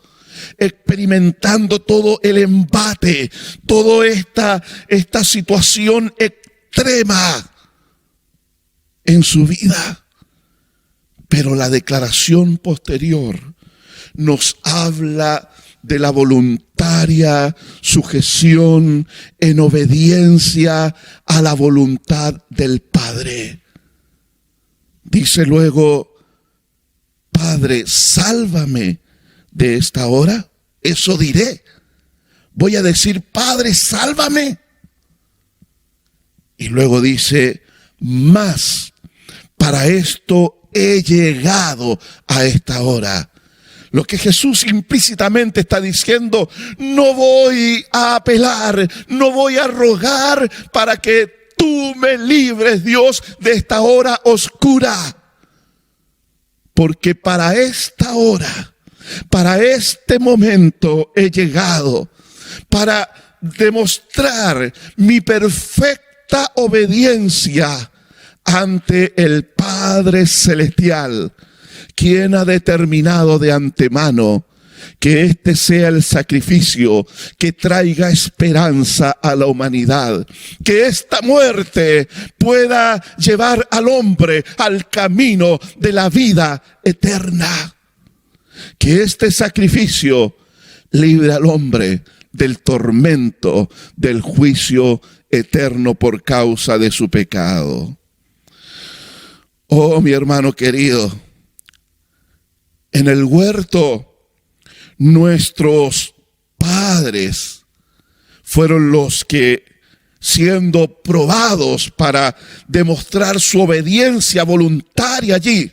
experimentando todo el embate, toda esta situación extrema en su vida. Pero la declaración posterior nos habla de la voluntaria sujeción en obediencia a la voluntad del Padre. Dice luego: Padre, sálvame de esta hora. Eso diré. Voy a decir: Padre, sálvame. Y luego dice: mas para esto he llegado a esta hora. Lo que Jesús implícitamente está diciendo: no voy a apelar, no voy a rogar para que tú me libres, Dios, de esta hora oscura. Porque para esta hora, para este momento he llegado, para demostrar mi perfecta obediencia ante el Padre Celestial, quien ha determinado de antemano que este sea el sacrificio que traiga esperanza a la humanidad, que esta muerte pueda llevar al hombre al camino de la vida eterna, que este sacrificio libre al hombre del tormento, del juicio eterno por causa de su pecado. Oh, mi hermano querido, en el huerto nuestros padres fueron los que, siendo probados para demostrar su obediencia voluntaria allí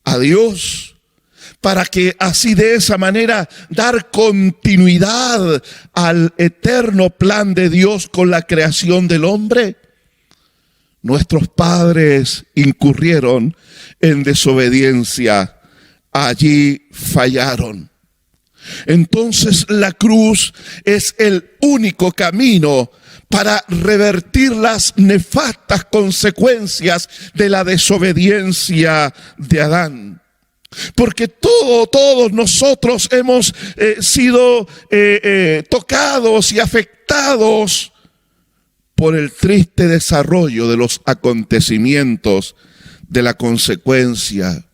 a Dios, para que así de esa manera dar continuidad al eterno plan de Dios con la creación del hombre, nuestros padres incurrieron en desobediencia. Allí fallaron. Entonces la cruz es el único camino para revertir las nefastas consecuencias de la desobediencia de Adán. Porque todos nosotros hemos sido tocados y afectados por el triste desarrollo de los acontecimientos, de la consecuencia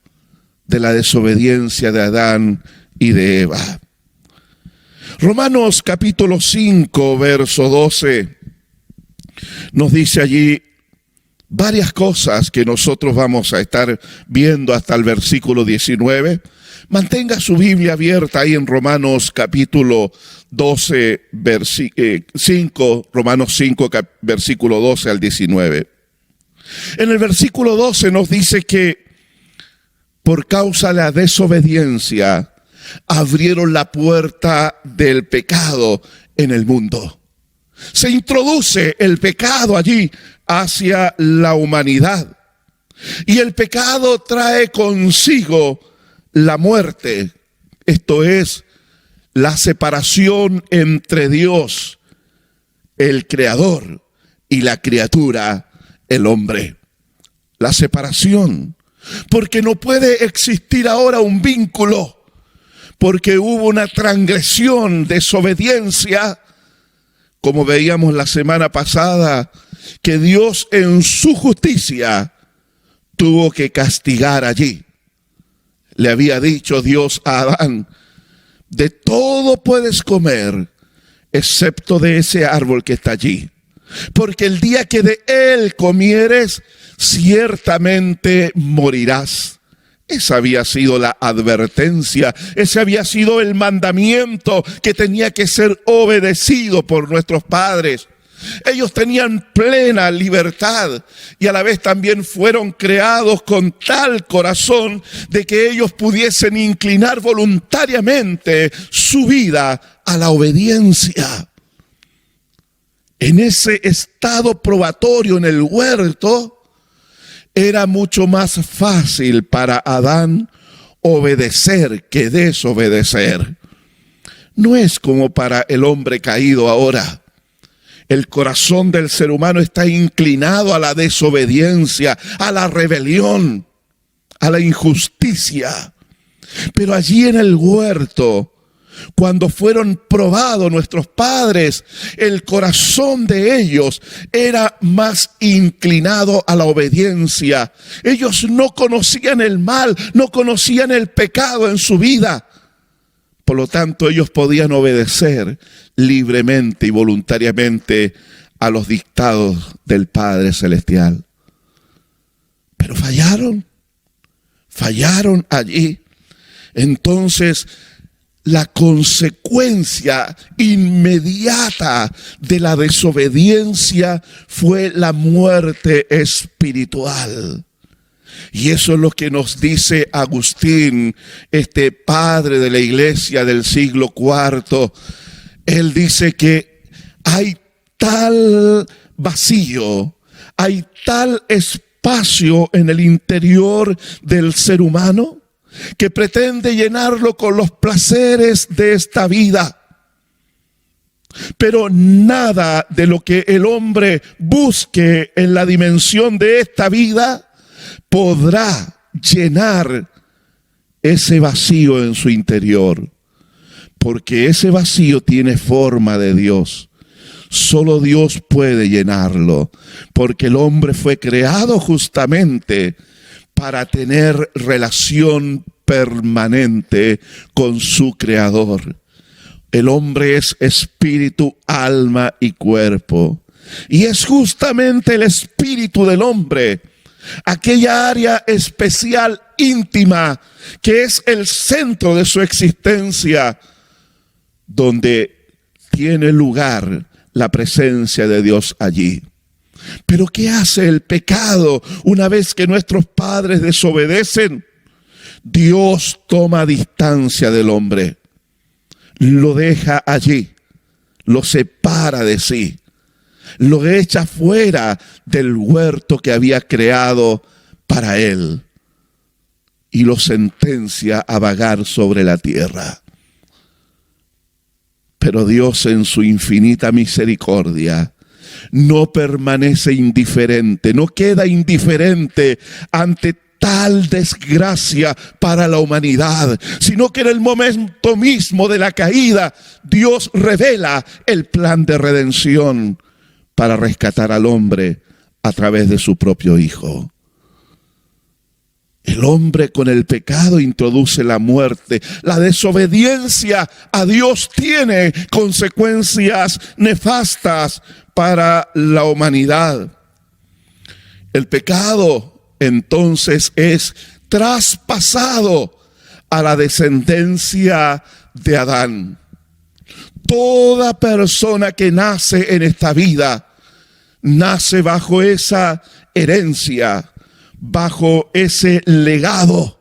de la desobediencia de Adán y de Eva. Romanos capítulo 5, verso 12, nos dice allí varias cosas que nosotros vamos a estar viendo hasta el versículo 19. Mantenga su Biblia abierta ahí en Romanos capítulo 12, Romanos 5, versículo 12 al 19. En el versículo 12 nos dice que por causa de la desobediencia abrieron la puerta del pecado en el mundo. Se introduce el pecado allí hacia la humanidad. Y el pecado trae consigo la muerte. Esto es la separación entre Dios, el Creador, y la criatura, el hombre. La separación. Porque no puede existir ahora un vínculo. Porque hubo una transgresión, desobediencia, como veíamos la semana pasada, que Dios en su justicia tuvo que castigar allí. Le había dicho Dios a Adán: de todo puedes comer, excepto de ese árbol que está allí. Porque el día que de él comieres, ciertamente morirás. Esa había sido la advertencia, ese había sido el mandamiento que tenía que ser obedecido por nuestros padres. Ellos tenían plena libertad y a la vez también fueron creados con tal corazón de que ellos pudiesen inclinar voluntariamente su vida a la obediencia. En ese estado probatorio en el huerto, era mucho más fácil para Adán obedecer que desobedecer. No es como para el hombre caído ahora. El corazón del ser humano está inclinado a la desobediencia, a la rebelión, a la injusticia. Pero allí en el huerto, cuando fueron probados nuestros padres, el corazón de ellos era más inclinado a la obediencia. Ellos no conocían el mal, no conocían el pecado en su vida. Por lo tanto, ellos podían obedecer libremente y voluntariamente a los dictados del Padre Celestial. Pero fallaron allí. Entonces, la consecuencia inmediata de la desobediencia fue la muerte espiritual. Y eso es lo que nos dice Agustín, este padre de la iglesia del siglo IV. Él dice que hay tal vacío, hay tal espacio en el interior del ser humano que pretende llenarlo con los placeres de esta vida. Pero nada de lo que el hombre busque en la dimensión de esta vida podrá llenar ese vacío en su interior. Porque ese vacío tiene forma de Dios. Solo Dios puede llenarlo. Porque el hombre fue creado justamente para tener relación permanente con su Creador. El hombre es espíritu, alma y cuerpo. Y es justamente el espíritu del hombre, aquella área especial, íntima, que es el centro de su existencia, donde tiene lugar la presencia de Dios allí. Pero ¿qué hace el pecado una vez que nuestros padres desobedecen? Dios toma distancia del hombre, lo deja allí, lo separa de sí, lo echa fuera del huerto que había creado para él y lo sentencia a vagar sobre la tierra. Pero Dios, en su infinita misericordia, no permanece indiferente, no queda indiferente ante tal desgracia para la humanidad, sino que en el momento mismo de la caída, Dios revela el plan de redención para rescatar al hombre a través de su propio Hijo. El hombre con el pecado introduce la muerte. La desobediencia a Dios tiene consecuencias nefastas para la humanidad. El pecado entonces es traspasado a la descendencia de Adán. Toda persona que nace en esta vida nace bajo esa herencia, bajo ese legado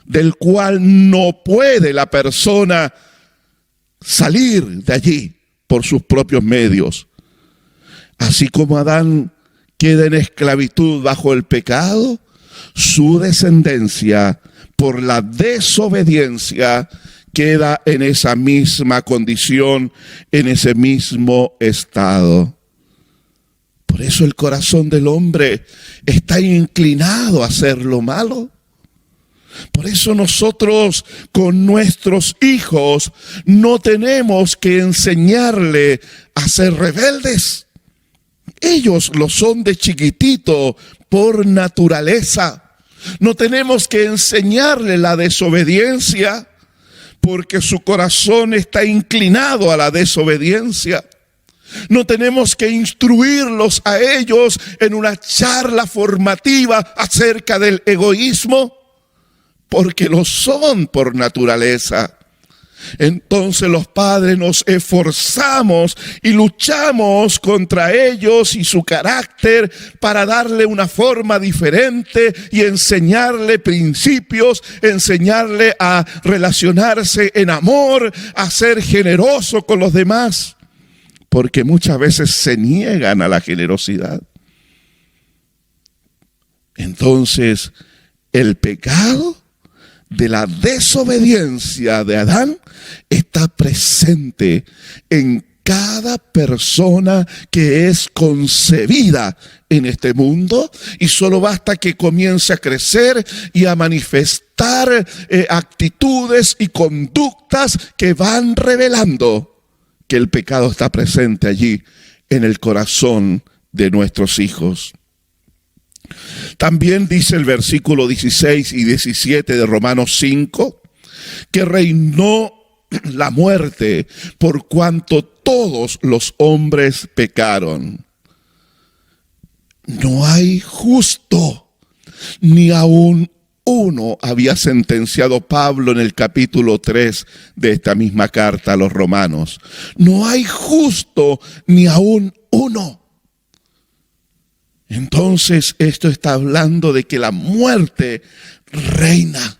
del cual no puede la persona salir de allí por sus propios medios. Así como Adán queda en esclavitud bajo el pecado, su descendencia por la desobediencia queda en esa misma condición, en ese mismo estado. Por eso el corazón del hombre está inclinado a hacer lo malo. Por eso nosotros con nuestros hijos no tenemos que enseñarle a ser rebeldes. Ellos lo son de chiquitito por naturaleza. No tenemos que enseñarle la desobediencia porque su corazón está inclinado a la desobediencia. No tenemos que instruirlos a ellos en una charla formativa acerca del egoísmo, porque lo son por naturaleza. Entonces los padres nos esforzamos y luchamos contra ellos y su carácter para darle una forma diferente y enseñarle principios, enseñarle a relacionarse en amor, a ser generoso con los demás. Porque muchas veces se niegan a la generosidad. Entonces, el pecado de la desobediencia de Adán está presente en cada persona que es concebida en este mundo, y solo basta que comience a crecer y a manifestar actitudes y conductas que van revelando que el pecado está presente allí en el corazón de nuestros hijos. También dice el versículo 16 y 17 de Romanos 5, que reinó la muerte por cuanto todos los hombres pecaron. No hay justo, ni aún uno, había sentenciado Pablo en el capítulo 3 de esta misma carta a los romanos. No hay justo ni aún uno. Entonces esto está hablando de que la muerte reina.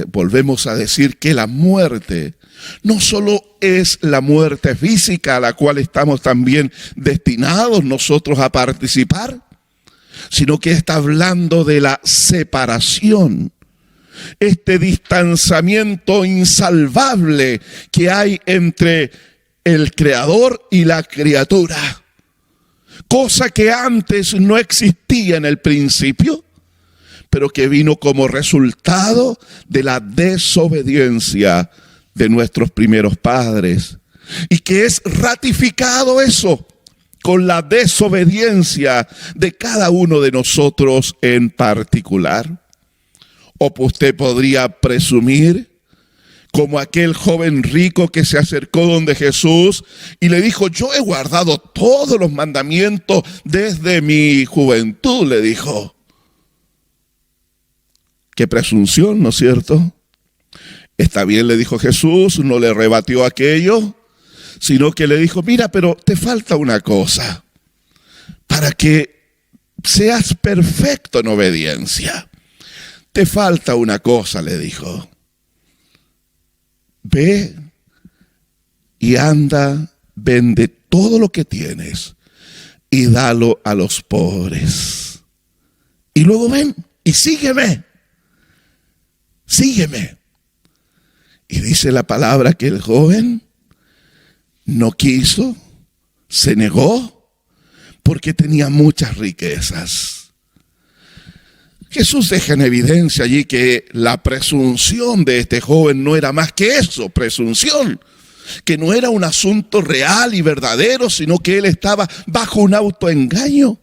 Volvemos a decir que la muerte no solo es la muerte física a la cual estamos también destinados nosotros a participar, sino que está hablando de la separación, este distanciamiento insalvable que hay entre el Creador y la criatura, cosa que antes no existía en el principio, pero que vino como resultado de la desobediencia de nuestros primeros padres, y que es ratificado eso con la desobediencia de cada uno de nosotros en particular. O usted podría presumir como aquel joven rico que se acercó donde Jesús y le dijo: yo he guardado todos los mandamientos desde mi juventud, le dijo. Qué presunción, ¿no es cierto? Está bien, le dijo Jesús, no le rebatió aquello, sino que le dijo: mira, pero te falta una cosa para que seas perfecto en obediencia. Te falta una cosa, le dijo. Ve y anda, vende todo lo que tienes y dalo a los pobres. Y luego ven y sígueme. Sígueme. Y dice la palabra que el joven no quiso, se negó, porque tenía muchas riquezas. Jesús deja en evidencia allí que la presunción de este joven no era más que eso, presunción. que no era un asunto real y verdadero, sino que él estaba bajo un autoengaño.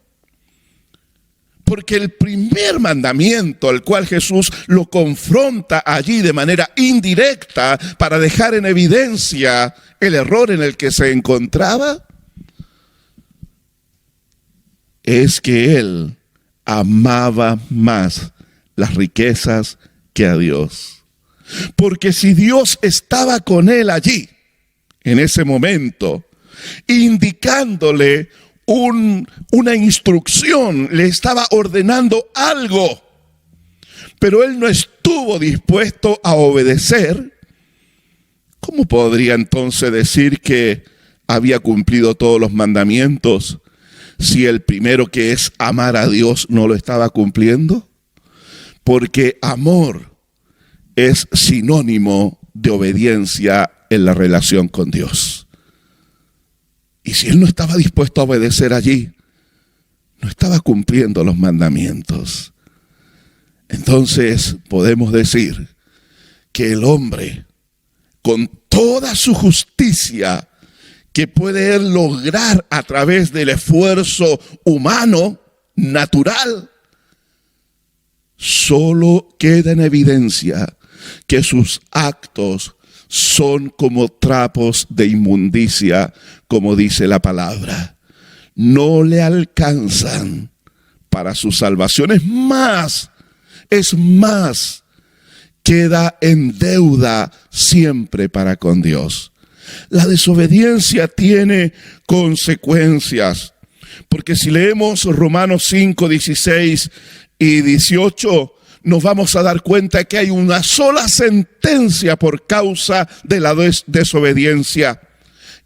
Porque el primer mandamiento al cual Jesús lo confronta allí de manera indirecta para dejar en evidencia el error en el que se encontraba, es que él amaba más las riquezas que a Dios. Porque si Dios estaba con él allí, en ese momento, indicándole una instrucción, le estaba ordenando algo, pero él no estuvo dispuesto a obedecer, ¿cómo podría entonces decir que había cumplido todos los mandamientos si el primero, que es amar a Dios, no lo estaba cumpliendo? Porque amor es sinónimo de obediencia en la relación con Dios. Y si él no estaba dispuesto a obedecer allí, no estaba cumpliendo los mandamientos. Entonces podemos decir que el hombre, con toda su justicia que puede él lograr a través del esfuerzo humano, natural, solo queda en evidencia que sus actos son como trapos de inmundicia, como dice la palabra. No le alcanzan para su salvación. Es más, queda en deuda siempre para con Dios. La desobediencia tiene consecuencias, porque si leemos Romanos 5, 16 y 18, nos vamos a dar cuenta que hay una sola sentencia por causa de la desobediencia.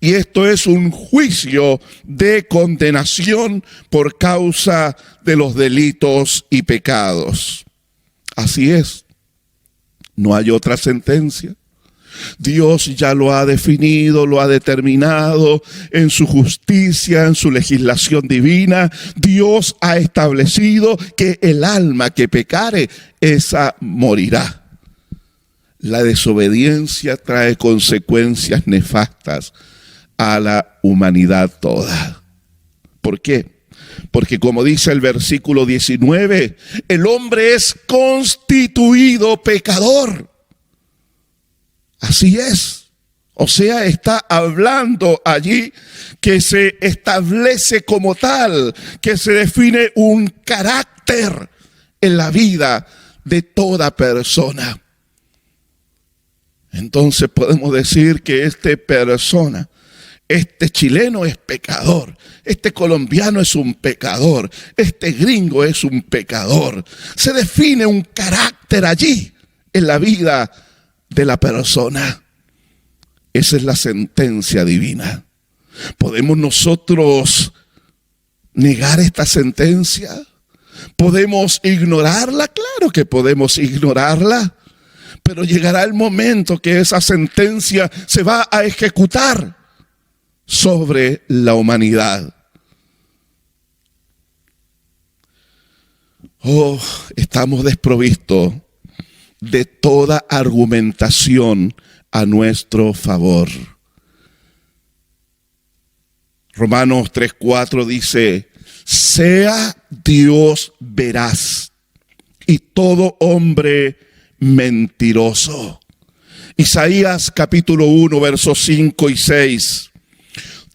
Y esto es un juicio de condenación por causa de los delitos y pecados. Así es, no hay otra sentencia. Dios ya lo ha definido, lo ha determinado en su justicia, en su legislación divina. Dios ha establecido que el alma que pecare, esa morirá. La desobediencia trae consecuencias nefastas a la humanidad toda. ¿Por qué? Porque como dice el versículo 19, el hombre es constituido pecador. Así es. O sea, está hablando allí que se establece como tal, que se define un carácter en la vida de toda persona. Entonces podemos decir que esta persona, este chileno es pecador, este colombiano es un pecador, este gringo es un pecador. Se define un carácter allí en la vida de la persona. Esa es la sentencia divina. ¿Podemos nosotros negar esta sentencia? ¿Podemos ignorarla? Claro que podemos ignorarla, pero llegará el momento que esa sentencia se va a ejecutar sobre la humanidad. Estamos desprovistos de toda argumentación a nuestro favor. Romanos 3:4 dice: sea Dios veraz y todo hombre mentiroso. Isaías capítulo 1, versos 5 y 6.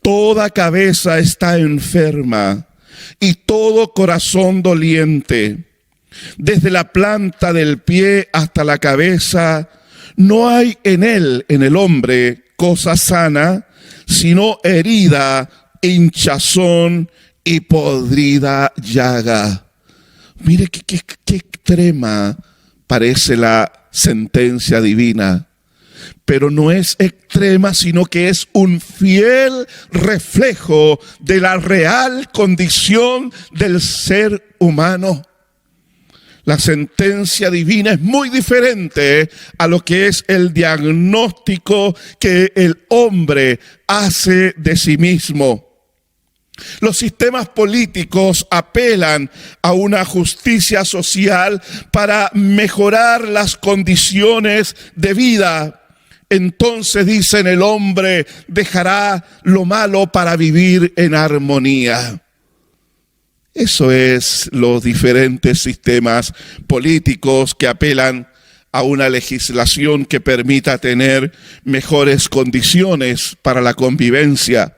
Toda cabeza está enferma y todo corazón doliente. Desde la planta del pie hasta la cabeza, no hay en él, en el hombre, cosa sana, sino herida, hinchazón y podrida llaga. Mire qué extrema parece la sentencia divina. Pero no es extrema, sino que es un fiel reflejo de la real condición del ser humano. La sentencia divina es muy diferente a lo que es el diagnóstico que el hombre hace de sí mismo. Los sistemas políticos apelan a una justicia social para mejorar las condiciones de vida entonces dicen el hombre dejará lo malo para vivir en armonía. Eso es los diferentes sistemas políticos que apelan a una legislación que permita tener mejores condiciones para la convivencia.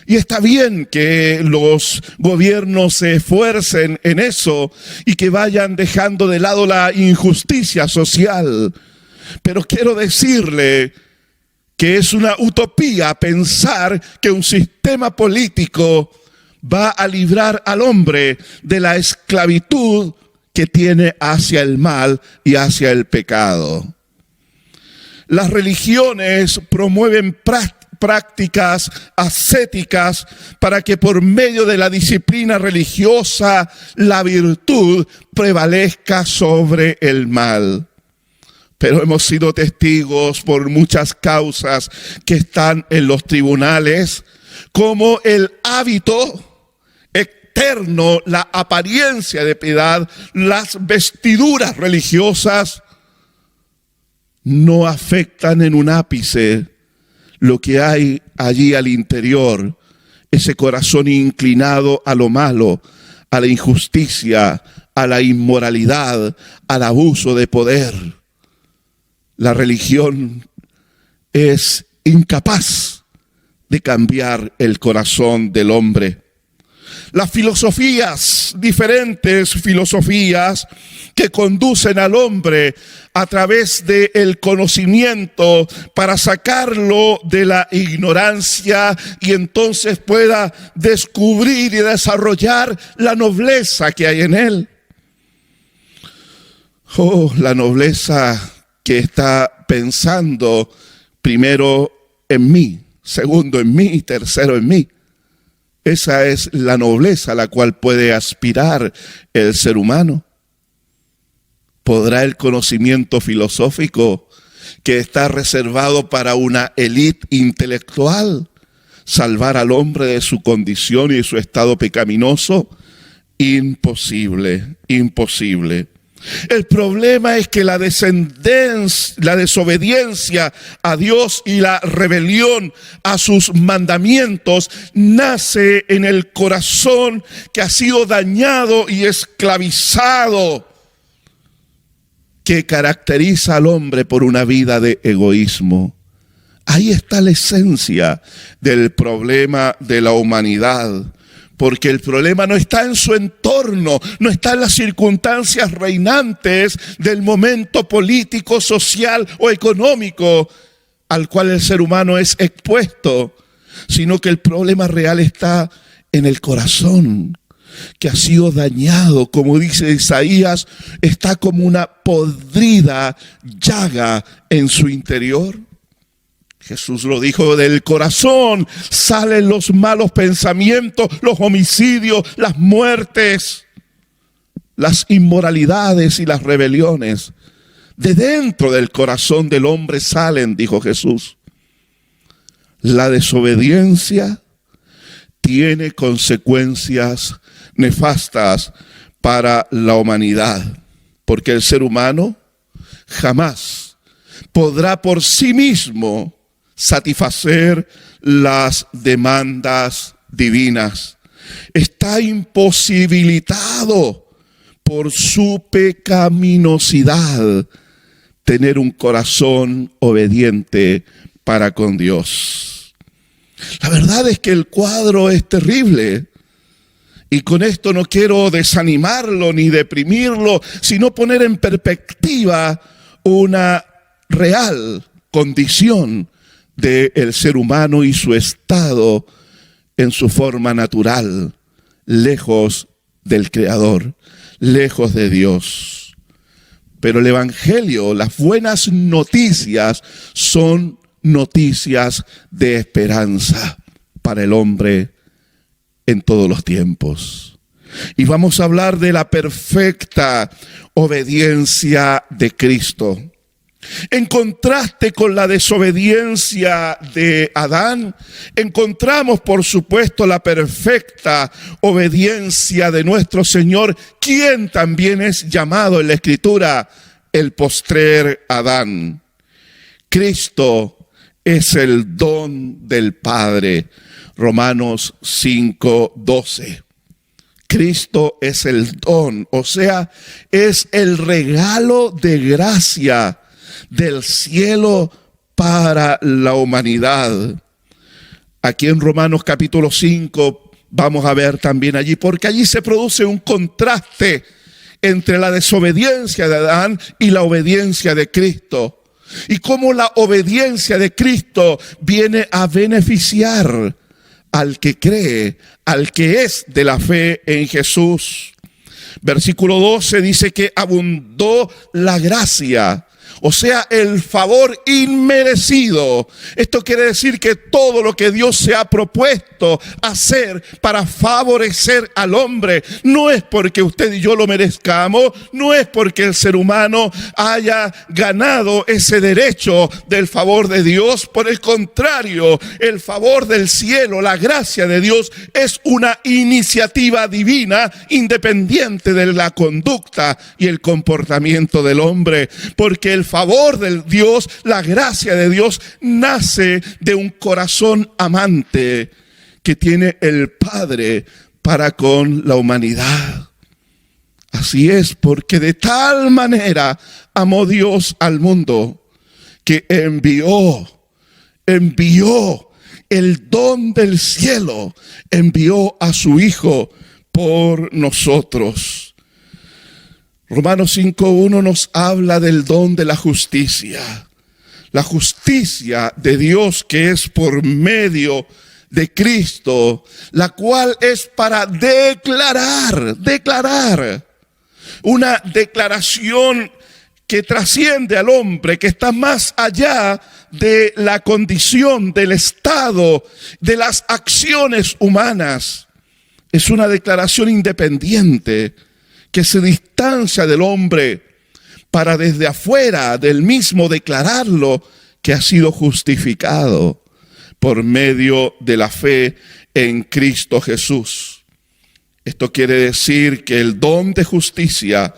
Y está bien que los gobiernos se esfuercen en eso y que vayan dejando de lado la injusticia social. Pero quiero decirle que es una utopía pensar que un sistema político va a librar al hombre de la esclavitud que tiene hacia el mal y hacia el pecado. Las religiones promueven prácticas ascéticas para que por medio de la disciplina religiosa la virtud prevalezca sobre el mal. Pero hemos sido testigos por muchas causas que están en los tribunales, como el hábito eterno, la apariencia de piedad, las vestiduras religiosas, no afectan en un ápice lo que hay allí al interior, ese corazón inclinado a lo malo, a la injusticia, a la inmoralidad, al abuso de poder. La religión es incapaz de cambiar el corazón del hombre. Las filosofías, diferentes filosofías que conducen al hombre a través del conocimiento para sacarlo de la ignorancia y entonces pueda descubrir y desarrollar la nobleza que hay en él. Oh, la nobleza que está pensando primero en mí, segundo en mí y tercero en mí. Esa es la nobleza a la cual puede aspirar el ser humano. ¿Podrá el conocimiento filosófico que está reservado para una élite intelectual salvar al hombre de su condición y de su estado pecaminoso? Imposible, imposible. El problema es que la desobediencia a Dios y la rebelión a sus mandamientos nace en el corazón que ha sido dañado y esclavizado, que caracteriza al hombre por una vida de egoísmo. Ahí está la esencia del problema de la humanidad. Porque el problema no está en su entorno, no está en las circunstancias reinantes del momento político, social o económico al cual el ser humano es expuesto, sino que el problema real está en el corazón, que ha sido dañado, como dice Isaías, está como una podrida llaga en su interior. Jesús lo dijo, del corazón salen los malos pensamientos, los homicidios, las muertes, las inmoralidades y las rebeliones. De dentro del corazón del hombre salen, dijo Jesús. La desobediencia tiene consecuencias nefastas para la humanidad, porque el ser humano jamás podrá por sí mismo satisfacer las demandas divinas. Está imposibilitado por su pecaminosidad tener un corazón obediente para con Dios. La verdad es que el cuadro es terrible. Y con esto no quiero desanimarlo ni deprimirlo, sino poner en perspectiva una real condición del ser humano y su estado en su forma natural, lejos del Creador, lejos de Dios. Pero el Evangelio, las buenas noticias, son noticias de esperanza para el hombre en todos los tiempos. Y vamos a hablar de la perfecta obediencia de Cristo. En contraste con la desobediencia de Adán, encontramos por supuesto la perfecta obediencia de nuestro Señor, quien también es llamado en la Escritura el postrer Adán. Cristo es el don del Padre. Romanos 5:12. Cristo es el don, o sea, es el regalo de gracia del cielo para la humanidad. Aquí en Romanos capítulo 5 vamos a ver también allí, porque allí se produce un contraste entre la desobediencia de Adán y la obediencia de Cristo. Y cómo la obediencia de Cristo viene a beneficiar al que cree, al que es de la fe en Jesús. Versículo 12 dice que abundó la gracia, o sea, el favor inmerecido. Esto quiere decir que todo lo que Dios se ha propuesto hacer para favorecer al hombre, no es porque usted y yo lo merezcamos, no es porque el ser humano haya ganado ese derecho del favor de Dios. Por el contrario, el favor del cielo, la gracia de Dios, es una iniciativa divina independiente de la conducta y el comportamiento del hombre, porque el favor de Dios, la gracia de Dios, nace de un corazón amante que tiene el Padre para con la humanidad. Así es, porque de tal manera amó Dios al mundo que envió el don del cielo, envió a su Hijo por nosotros. Romanos 5:1 nos habla del don de la justicia de Dios, que es por medio de Cristo, la cual es para declarar, una declaración que trasciende al hombre, que está más allá de la condición, del estado, de las acciones humanas. Es una declaración independiente que se distancia del hombre para desde afuera del mismo declararlo que ha sido justificado por medio de la fe en Cristo Jesús. Esto quiere decir que el don de justicia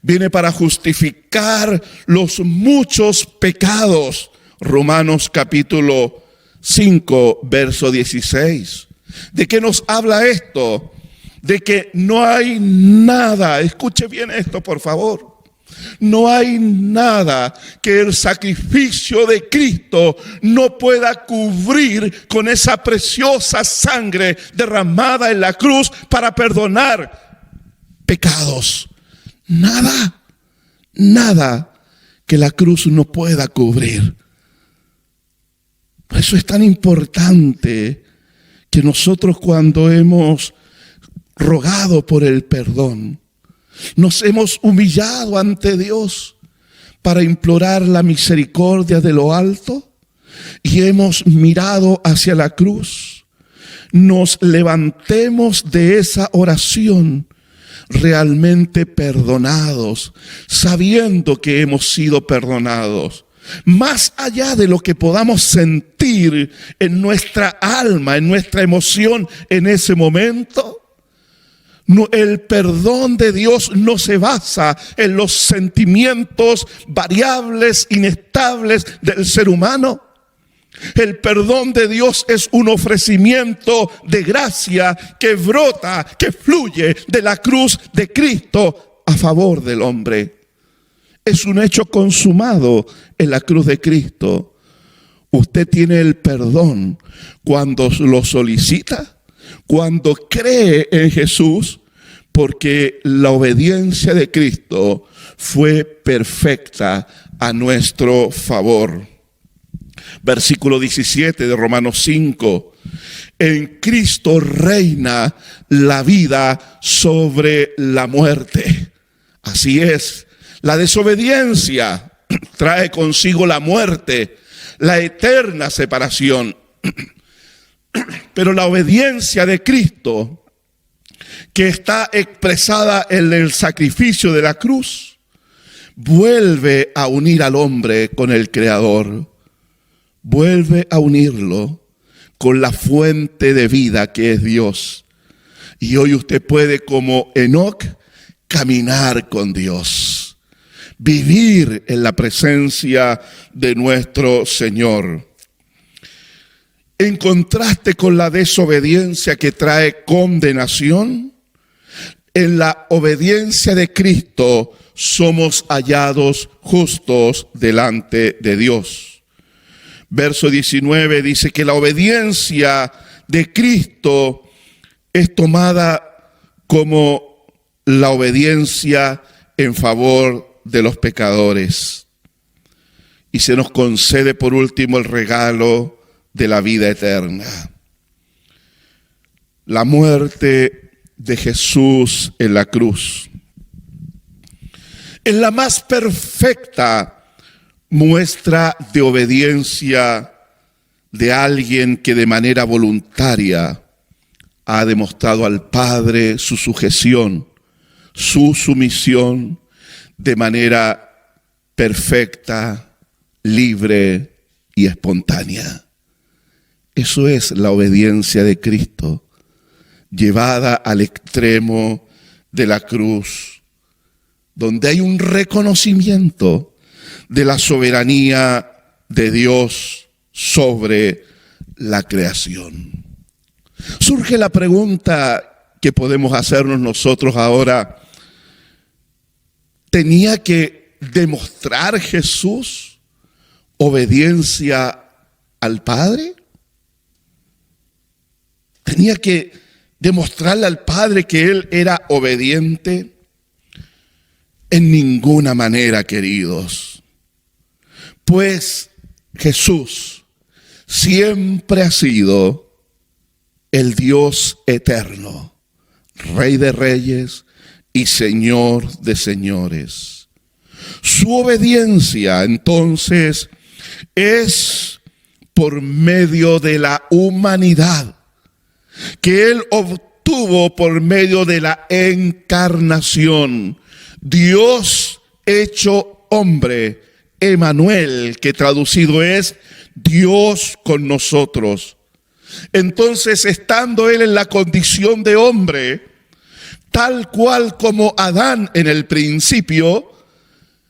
viene para justificar los muchos pecados. Romanos capítulo 5, verso 16. ¿De qué nos habla esto? De que no hay nada, escuche bien esto por favor, no hay nada que el sacrificio de Cristo no pueda cubrir con esa preciosa sangre derramada en la cruz para perdonar pecados. Nada que la cruz no pueda cubrir. Por eso es tan importante que nosotros, cuando hemos rogado por el perdón, nos hemos humillado ante Dios para implorar la misericordia de lo alto y hemos mirado hacia la cruz, nos levantemos de esa oración realmente perdonados, sabiendo que hemos sido perdonados, más allá de lo que podamos sentir en nuestra alma, en nuestra emoción en ese momento. No, el perdón de Dios no se basa en los sentimientos variables, inestables del ser humano. El perdón de Dios es un ofrecimiento de gracia que brota, que fluye de la cruz de Cristo a favor del hombre. Es un hecho consumado en la cruz de Cristo. Usted tiene el perdón cuando lo solicita, cuando cree en Jesús, porque la obediencia de Cristo fue perfecta a nuestro favor. Versículo 17 de Romanos 5. En Cristo reina la vida sobre la muerte. Así es, la desobediencia trae consigo la muerte, la eterna separación. Pero la obediencia de Cristo, que está expresada en el sacrificio de la cruz, vuelve a unir al hombre con el Creador. Vuelve a unirlo con la fuente de vida que es Dios. Y hoy usted puede, como Enoc, caminar con Dios. vivir en la presencia de nuestro Señor. En contraste con la desobediencia que trae condenación, en la obediencia de Cristo somos hallados justos delante de Dios. Verso 19 dice que la obediencia de Cristo es tomada como la obediencia en favor de los pecadores. Y se nos concede por último el regalo de la vida eterna. La muerte de Jesús en la cruz es la más perfecta muestra de obediencia de alguien que de manera voluntaria ha demostrado al Padre su sujeción, su sumisión de manera perfecta, libre y espontánea. Eso es la obediencia de Cristo, llevada al extremo de la cruz, donde hay un reconocimiento de la soberanía de Dios sobre la creación. Surge la pregunta que podemos hacernos nosotros ahora: ¿tenía que demostrar Jesús obediencia al Padre? ¿Tenía que demostrarle al Padre que Él era obediente? En ninguna manera, queridos. Pues Jesús siempre ha sido el Dios eterno, Rey de reyes y Señor de señores. Su obediencia, entonces, es por medio de la humanidad que Él obtuvo por medio de la encarnación. Dios hecho hombre, Emanuel, que traducido es Dios con nosotros. Entonces, estando Él en la condición de hombre, tal cual como Adán en el principio,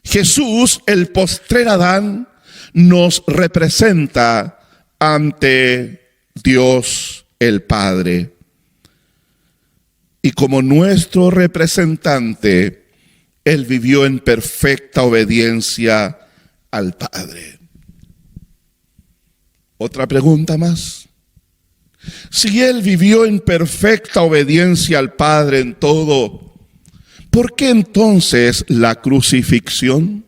Jesús, el postrer Adán, nos representa ante Dios el Padre. Y como nuestro representante, Él vivió en perfecta obediencia al Padre. Otra pregunta más. Si Él vivió en perfecta obediencia al Padre en todo, ¿por qué entonces la crucifixión?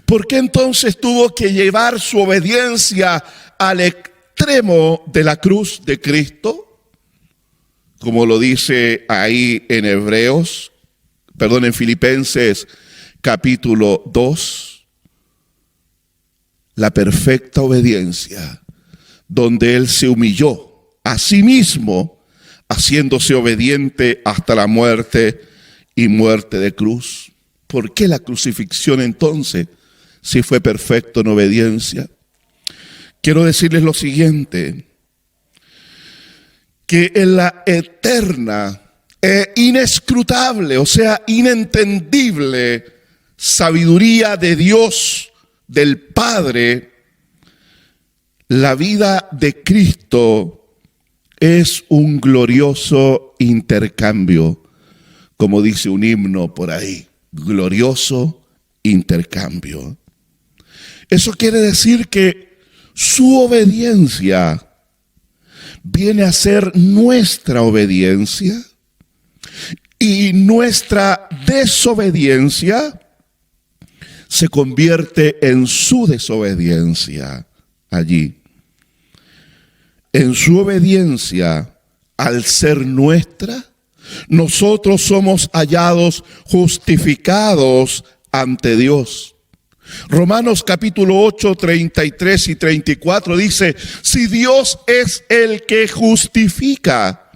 ¿Por qué entonces tuvo que llevar su obediencia al extremo de la cruz de Cristo? Como lo dice ahí en en Filipenses capítulo 2, la perfecta obediencia, donde Él se humilló a sí mismo, haciéndose obediente hasta la muerte y muerte de cruz. ¿Por qué la crucifixión entonces, si fue perfecto en obediencia? Quiero decirles lo siguiente, que en la eterna e inescrutable, o sea, inentendible sabiduría de Dios, del Padre, la vida de Cristo es un glorioso intercambio, como dice un himno por ahí, glorioso intercambio. Eso quiere decir que su obediencia viene a ser nuestra obediencia y nuestra desobediencia se convierte en su desobediencia allí. En su obediencia, al ser nuestra, nosotros somos hallados justificados ante Dios. Romanos capítulo 8, 33 y 34 dice: si Dios es el que justifica,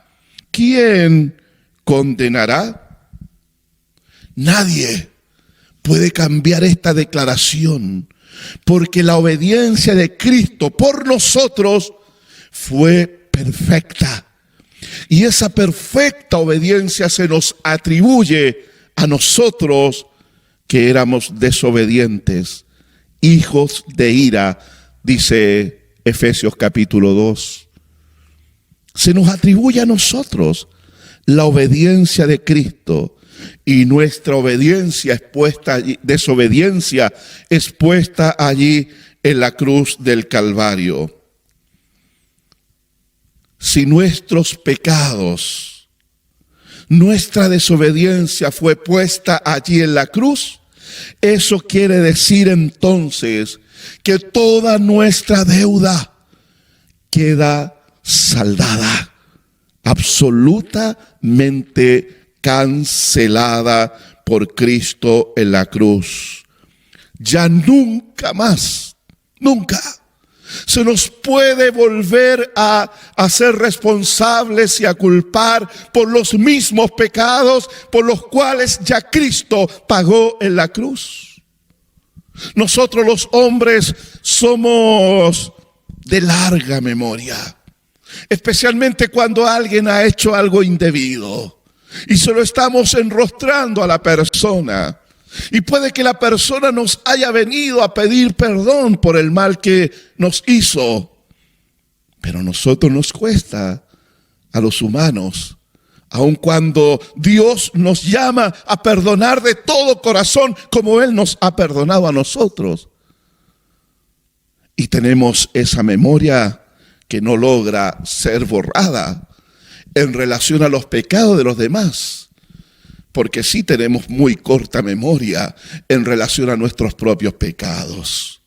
¿quién condenará? Nadie puede cambiar esta declaración, porque la obediencia de Cristo por nosotros fue perfecta. Y esa perfecta obediencia se nos atribuye a nosotros que éramos desobedientes, hijos de ira, dice Efesios capítulo 2. Se nos atribuye a nosotros la obediencia de Cristo, y nuestra obediencia es puesta allí, desobediencia es puesta allí en la cruz del Calvario. Si nuestros pecados, nuestra desobediencia fue puesta allí en la cruz, eso quiere decir entonces que toda nuestra deuda queda saldada, absolutamente cancelada por Cristo en la cruz. Ya nunca más, nunca se nos puede volver a ser responsables y a culpar por los mismos pecados por los cuales ya Cristo pagó en la cruz. Nosotros los hombres somos de larga memoria, especialmente cuando alguien ha hecho algo indebido y se lo estamos enrostrando a la persona. Y puede que la persona nos haya venido a pedir perdón por el mal que nos hizo. Pero a nosotros nos cuesta, a los humanos, aun cuando Dios nos llama a perdonar de todo corazón, como Él nos ha perdonado a nosotros. Y tenemos esa memoria que no logra ser borrada en relación a los pecados de los demás. Porque sí tenemos muy corta memoria en relación a nuestros propios pecados.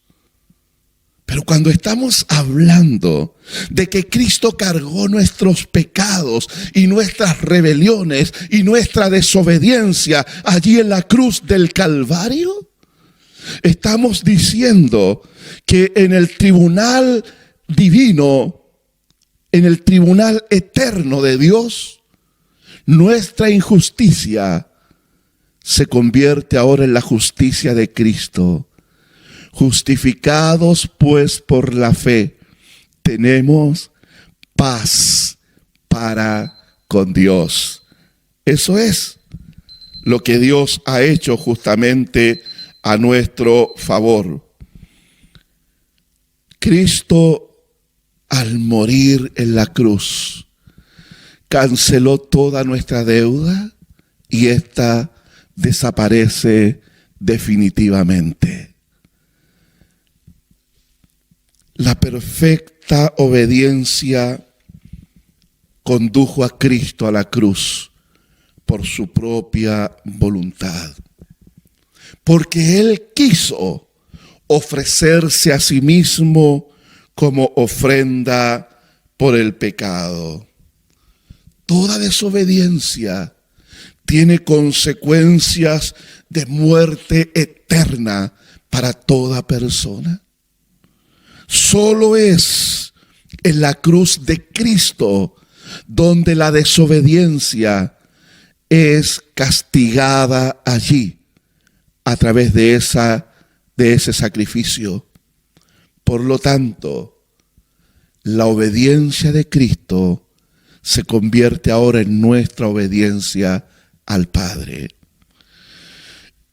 Pero cuando estamos hablando de que Cristo cargó nuestros pecados y nuestras rebeliones y nuestra desobediencia allí en la cruz del Calvario, estamos diciendo que en el tribunal divino, en el tribunal eterno de Dios, nuestra injusticia se convierte ahora en la justicia de Cristo. Justificados pues por la fe, tenemos paz para con Dios. Eso es lo que Dios ha hecho justamente a nuestro favor. Cristo, al morir en la cruz, canceló toda nuestra deuda y esta desaparece definitivamente. La perfecta obediencia condujo a Cristo a la cruz por su propia voluntad, porque Él quiso ofrecerse a sí mismo como ofrenda por el pecado. Toda desobediencia tiene consecuencias de muerte eterna para toda persona. Solo es en la cruz de Cristo donde la desobediencia es castigada allí a través de ese sacrificio. Por lo tanto, la obediencia de Cristo se convierte ahora en nuestra obediencia al Padre.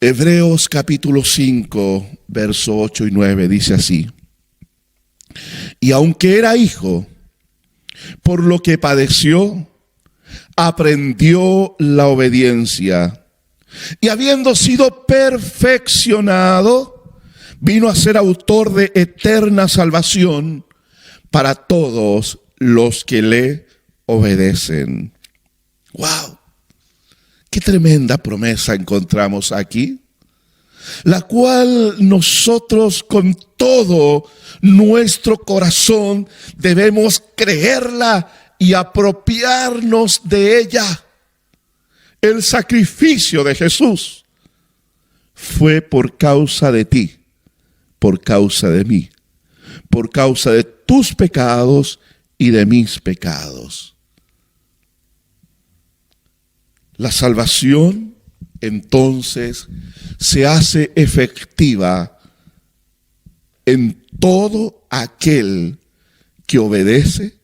Hebreos capítulo 5, verso 8 y 9 dice así: y aunque era hijo, por lo que padeció, aprendió la obediencia, y habiendo sido perfeccionado, vino a ser autor de eterna salvación para todos los que le obedecen. ¡Wow! ¡Qué tremenda promesa encontramos aquí! La cual nosotros con todo nuestro corazón debemos creerla y apropiarnos de ella. El sacrificio de Jesús fue por causa de ti, por causa de mí, por causa de tus pecados y de mis pecados. La salvación entonces se hace efectiva en todo aquel que obedece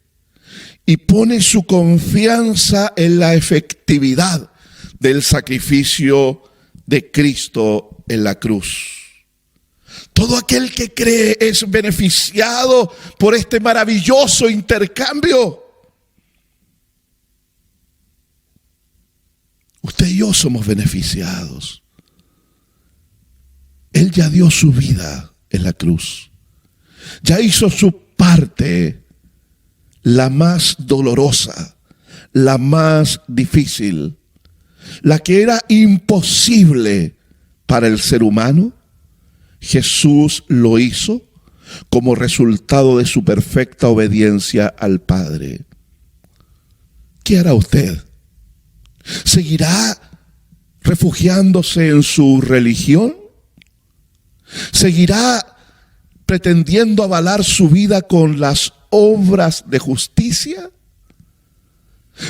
y pone su confianza en la efectividad del sacrificio de Cristo en la cruz. Todo aquel que cree es beneficiado por este maravilloso intercambio. Usted y yo somos beneficiados. Él ya dio su vida en la cruz. Ya hizo su parte, la más dolorosa, la más difícil, la que era imposible para el ser humano. Jesús lo hizo como resultado de su perfecta obediencia al Padre. ¿Qué hará usted? ¿Seguirá refugiándose en su religión? ¿Seguirá pretendiendo avalar su vida con las obras de justicia?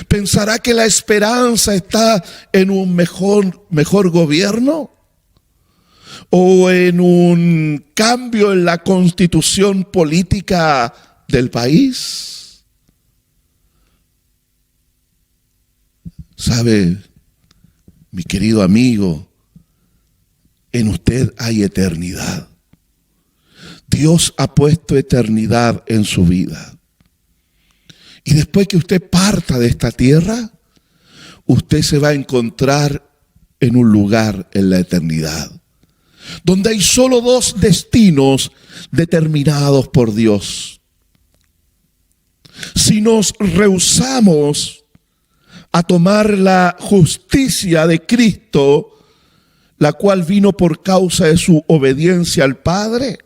¿Pensará que la esperanza está en un mejor gobierno? ¿O en un cambio en la constitución política del país? ¿Sabe, mi querido amigo? En usted hay eternidad. Dios ha puesto eternidad en su vida. Y después que usted parta de esta tierra, usted se va a encontrar en un lugar en la eternidad, donde hay solo dos destinos determinados por Dios. Si nos rehusamos a tomar la justicia de Cristo, la cual vino por causa de su obediencia al Padre,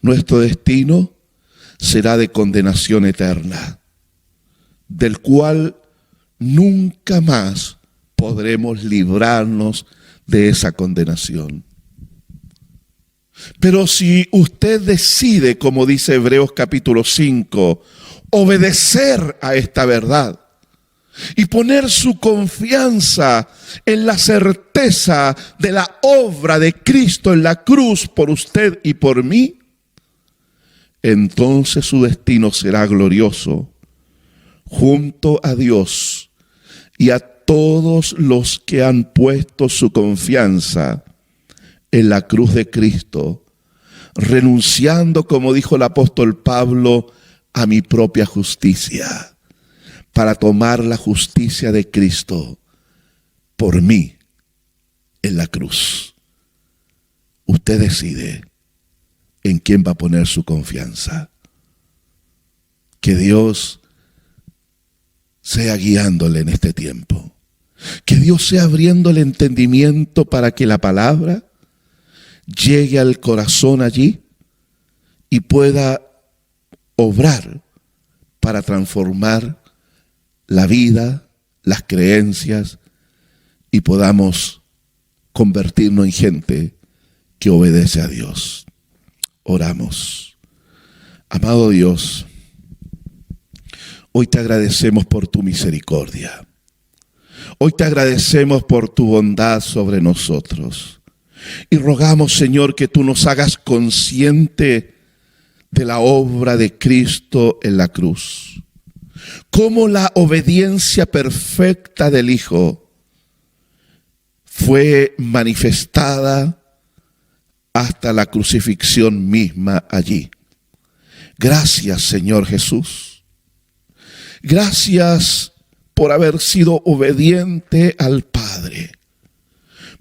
nuestro destino será de condenación eterna, del cual nunca más podremos librarnos de esa condenación. Pero si usted decide, como dice Hebreos capítulo 5, obedecer a esta verdad y poner su confianza en la certeza de la obra de Cristo en la cruz por usted y por mí, entonces su destino será glorioso junto a Dios y a todos los que han puesto su confianza en la cruz de Cristo, renunciando, como dijo el apóstol Pablo, a mi propia justicia, para tomar la justicia de Cristo por mí en la cruz. Usted decide en quién va a poner su confianza. Que Dios sea guiándole en este tiempo. Que Dios sea abriendo el entendimiento para que la palabra llegue al corazón allí y pueda obrar para transformar la vida, las creencias, y podamos convertirnos en gente que obedece a Dios. Oramos. Amado Dios, hoy te agradecemos por tu misericordia. Hoy te agradecemos por tu bondad sobre nosotros. Y rogamos, Señor, que tú nos hagas consciente de la obra de Cristo en la cruz. Cómo la obediencia perfecta del Hijo fue manifestada hasta la crucifixión misma allí. Gracias, Señor Jesús. Gracias por haber sido obediente al Padre,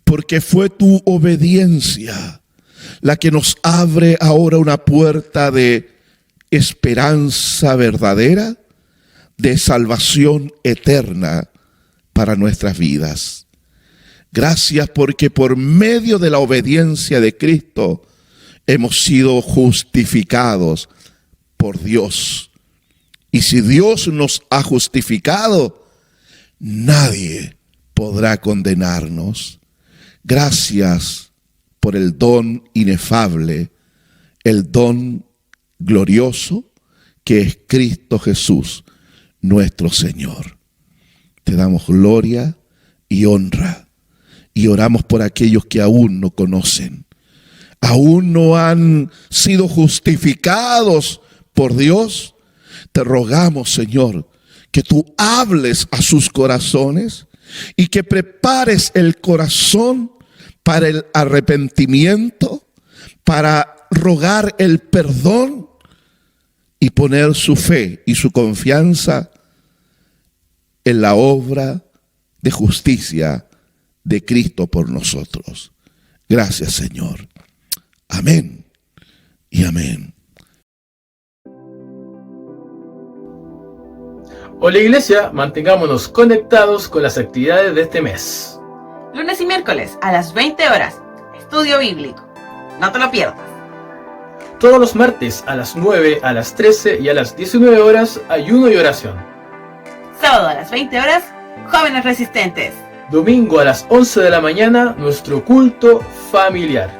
porque fue tu obediencia la que nos abre ahora una puerta de esperanza verdadera, de salvación eterna para nuestras vidas. Gracias porque por medio de la obediencia de Cristo hemos sido justificados por Dios. Y si Dios nos ha justificado, nadie podrá condenarnos. Gracias por el don inefable, el don glorioso que es Cristo Jesús, nuestro Señor. Te damos gloria y honra. Y oramos por aquellos que aún no conocen, aún no han sido justificados por Dios. Te rogamos, Señor, que tú hables a sus corazones y que prepares el corazón para el arrepentimiento, para rogar el perdón y poner su fe y su confianza en la obra de justicia de Cristo por nosotros. Gracias, Señor. Amén y amén. Hola Iglesia, mantengámonos conectados con las actividades de este mes. Lunes y miércoles a las 20 horas, estudio bíblico. No te lo pierdas. Todos los martes a las 9, a las 13 y a las 19 horas, ayuno y oración. Sábado a las 20 horas, jóvenes resistentes. Domingo a las 11 de la mañana, nuestro culto familiar.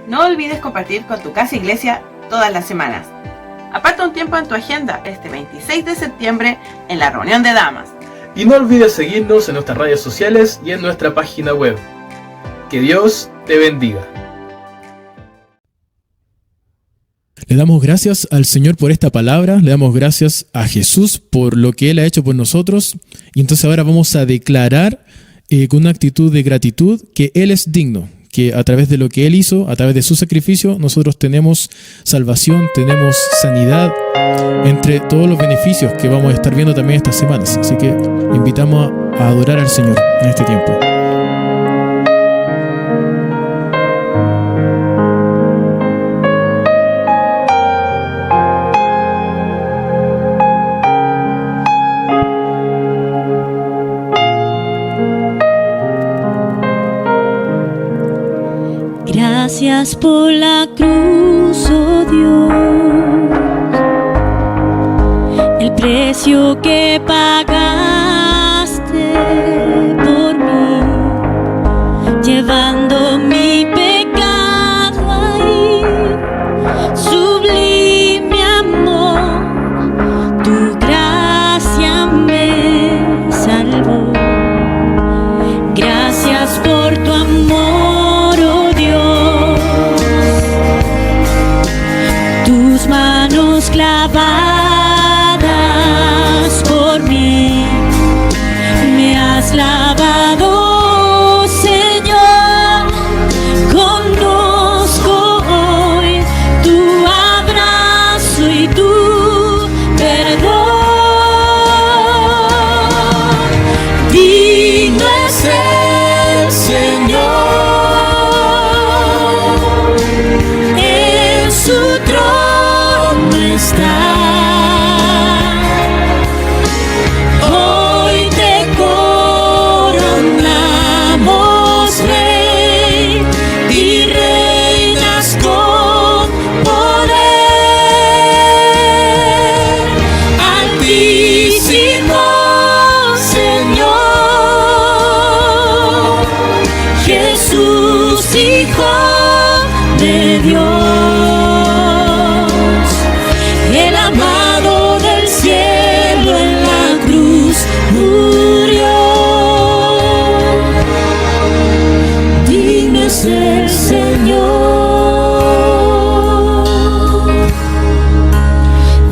No olvides compartir con tu casa iglesia todas las semanas. Aparta un tiempo en tu agenda este 26 de septiembre en la reunión de damas. Y no olvides seguirnos en nuestras redes sociales y en nuestra página web. Que Dios te bendiga. Le damos gracias al Señor por esta palabra, le damos gracias a Jesús por lo que Él ha hecho por nosotros. Y entonces ahora vamos a declarar con una actitud de gratitud que Él es digno, que a través de lo que Él hizo, a través de su sacrificio, nosotros tenemos salvación, tenemos sanidad, entre todos los beneficios que vamos a estar viendo también estas semanas. Así que invitamos a adorar al Señor en este tiempo. Gracias por la cruz, oh Dios, el precio que pagaste por mí, llevando mi pecado ahí. Sublime amor, tu gracia me salvó. Gracias por tu amor, oh Dios, tus manos clavadas por mí, me has lavado, Señor. Conozco hoy tu abrazo y tu perdón. Digno es el Señor, en su trono está. Hoy te coronamos, Rey, y reinas con poder. Altísimo Señor, Jesús, Hijo de Dios, el amado del cielo en la cruz murió. Digno es el Señor,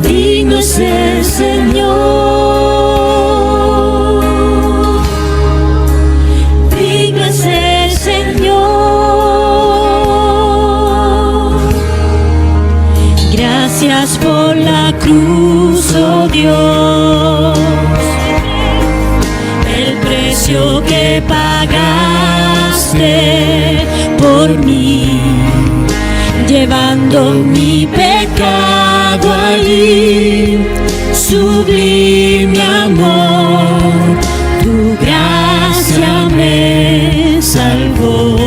digno es el Señor, digno es el Señor. Gracias por la cruz, oh Dios, el precio que pagaste por mí, llevando mi pecado allí. Sublime amor, tu gracia me salvó.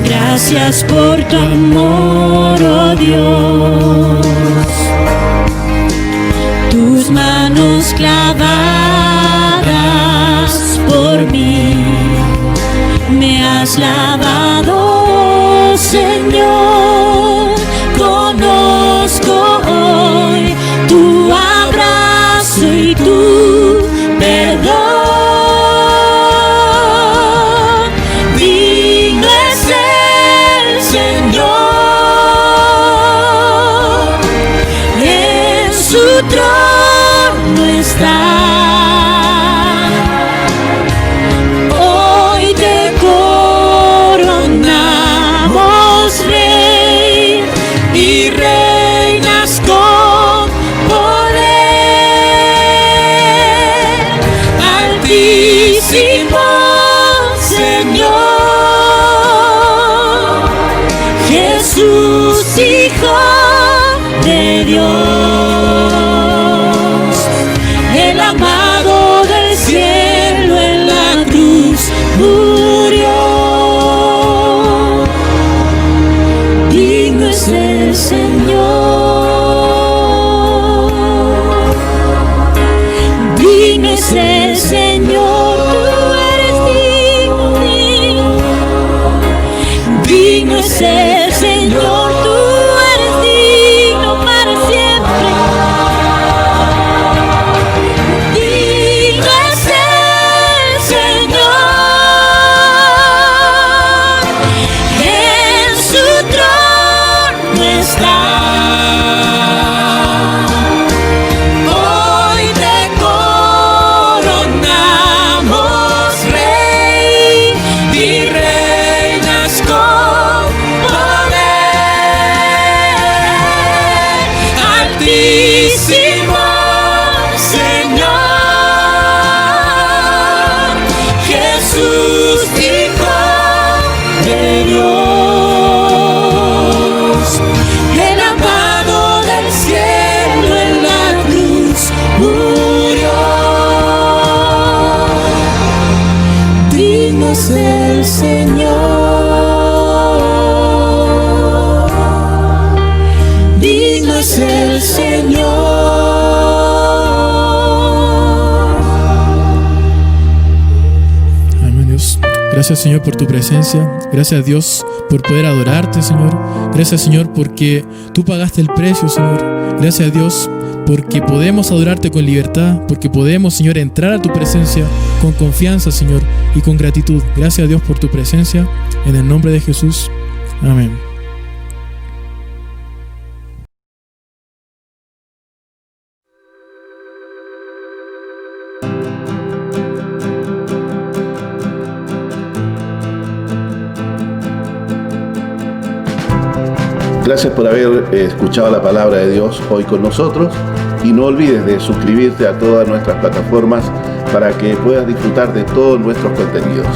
Gracias por tu amor, oh Dios, tus manos clavadas por mí, me has lavado, Señor. Conozco hoy tu abrazo y tu perdón. Digno es el Señor, en su trono está. Jesús, Hijo de Dios, el amado del cielo en la cruz murió. Digno es el Señor, digno es el Señor, tú eres digno, digno es el Señor, tú eres digno para siempre. Digno es el Señor, en su trono está. Hoy te coronamos Rey y reinas con poder. Altísimo Señor, Jesús, Hijo de Dios, el amado del cielo en la cruz murió. Digno es el Señor, digno es el Señor. Amén, Dios. Gracias, Señor, por tu presencia. Gracias, Dios, por poder adorarte, Señor. Gracias, Señor, porque tú pagaste el precio, Señor. Gracias, Dios, porque podemos adorarte con libertad, porque podemos, Señor, entrar a tu presencia con confianza, Señor, y con gratitud. Gracias, Dios, por tu presencia. En el nombre de Jesús. Amén. Gracias por haber escuchado la palabra de Dios hoy con nosotros y no olvides de suscribirte a todas nuestras plataformas para que puedas disfrutar de todos nuestros contenidos.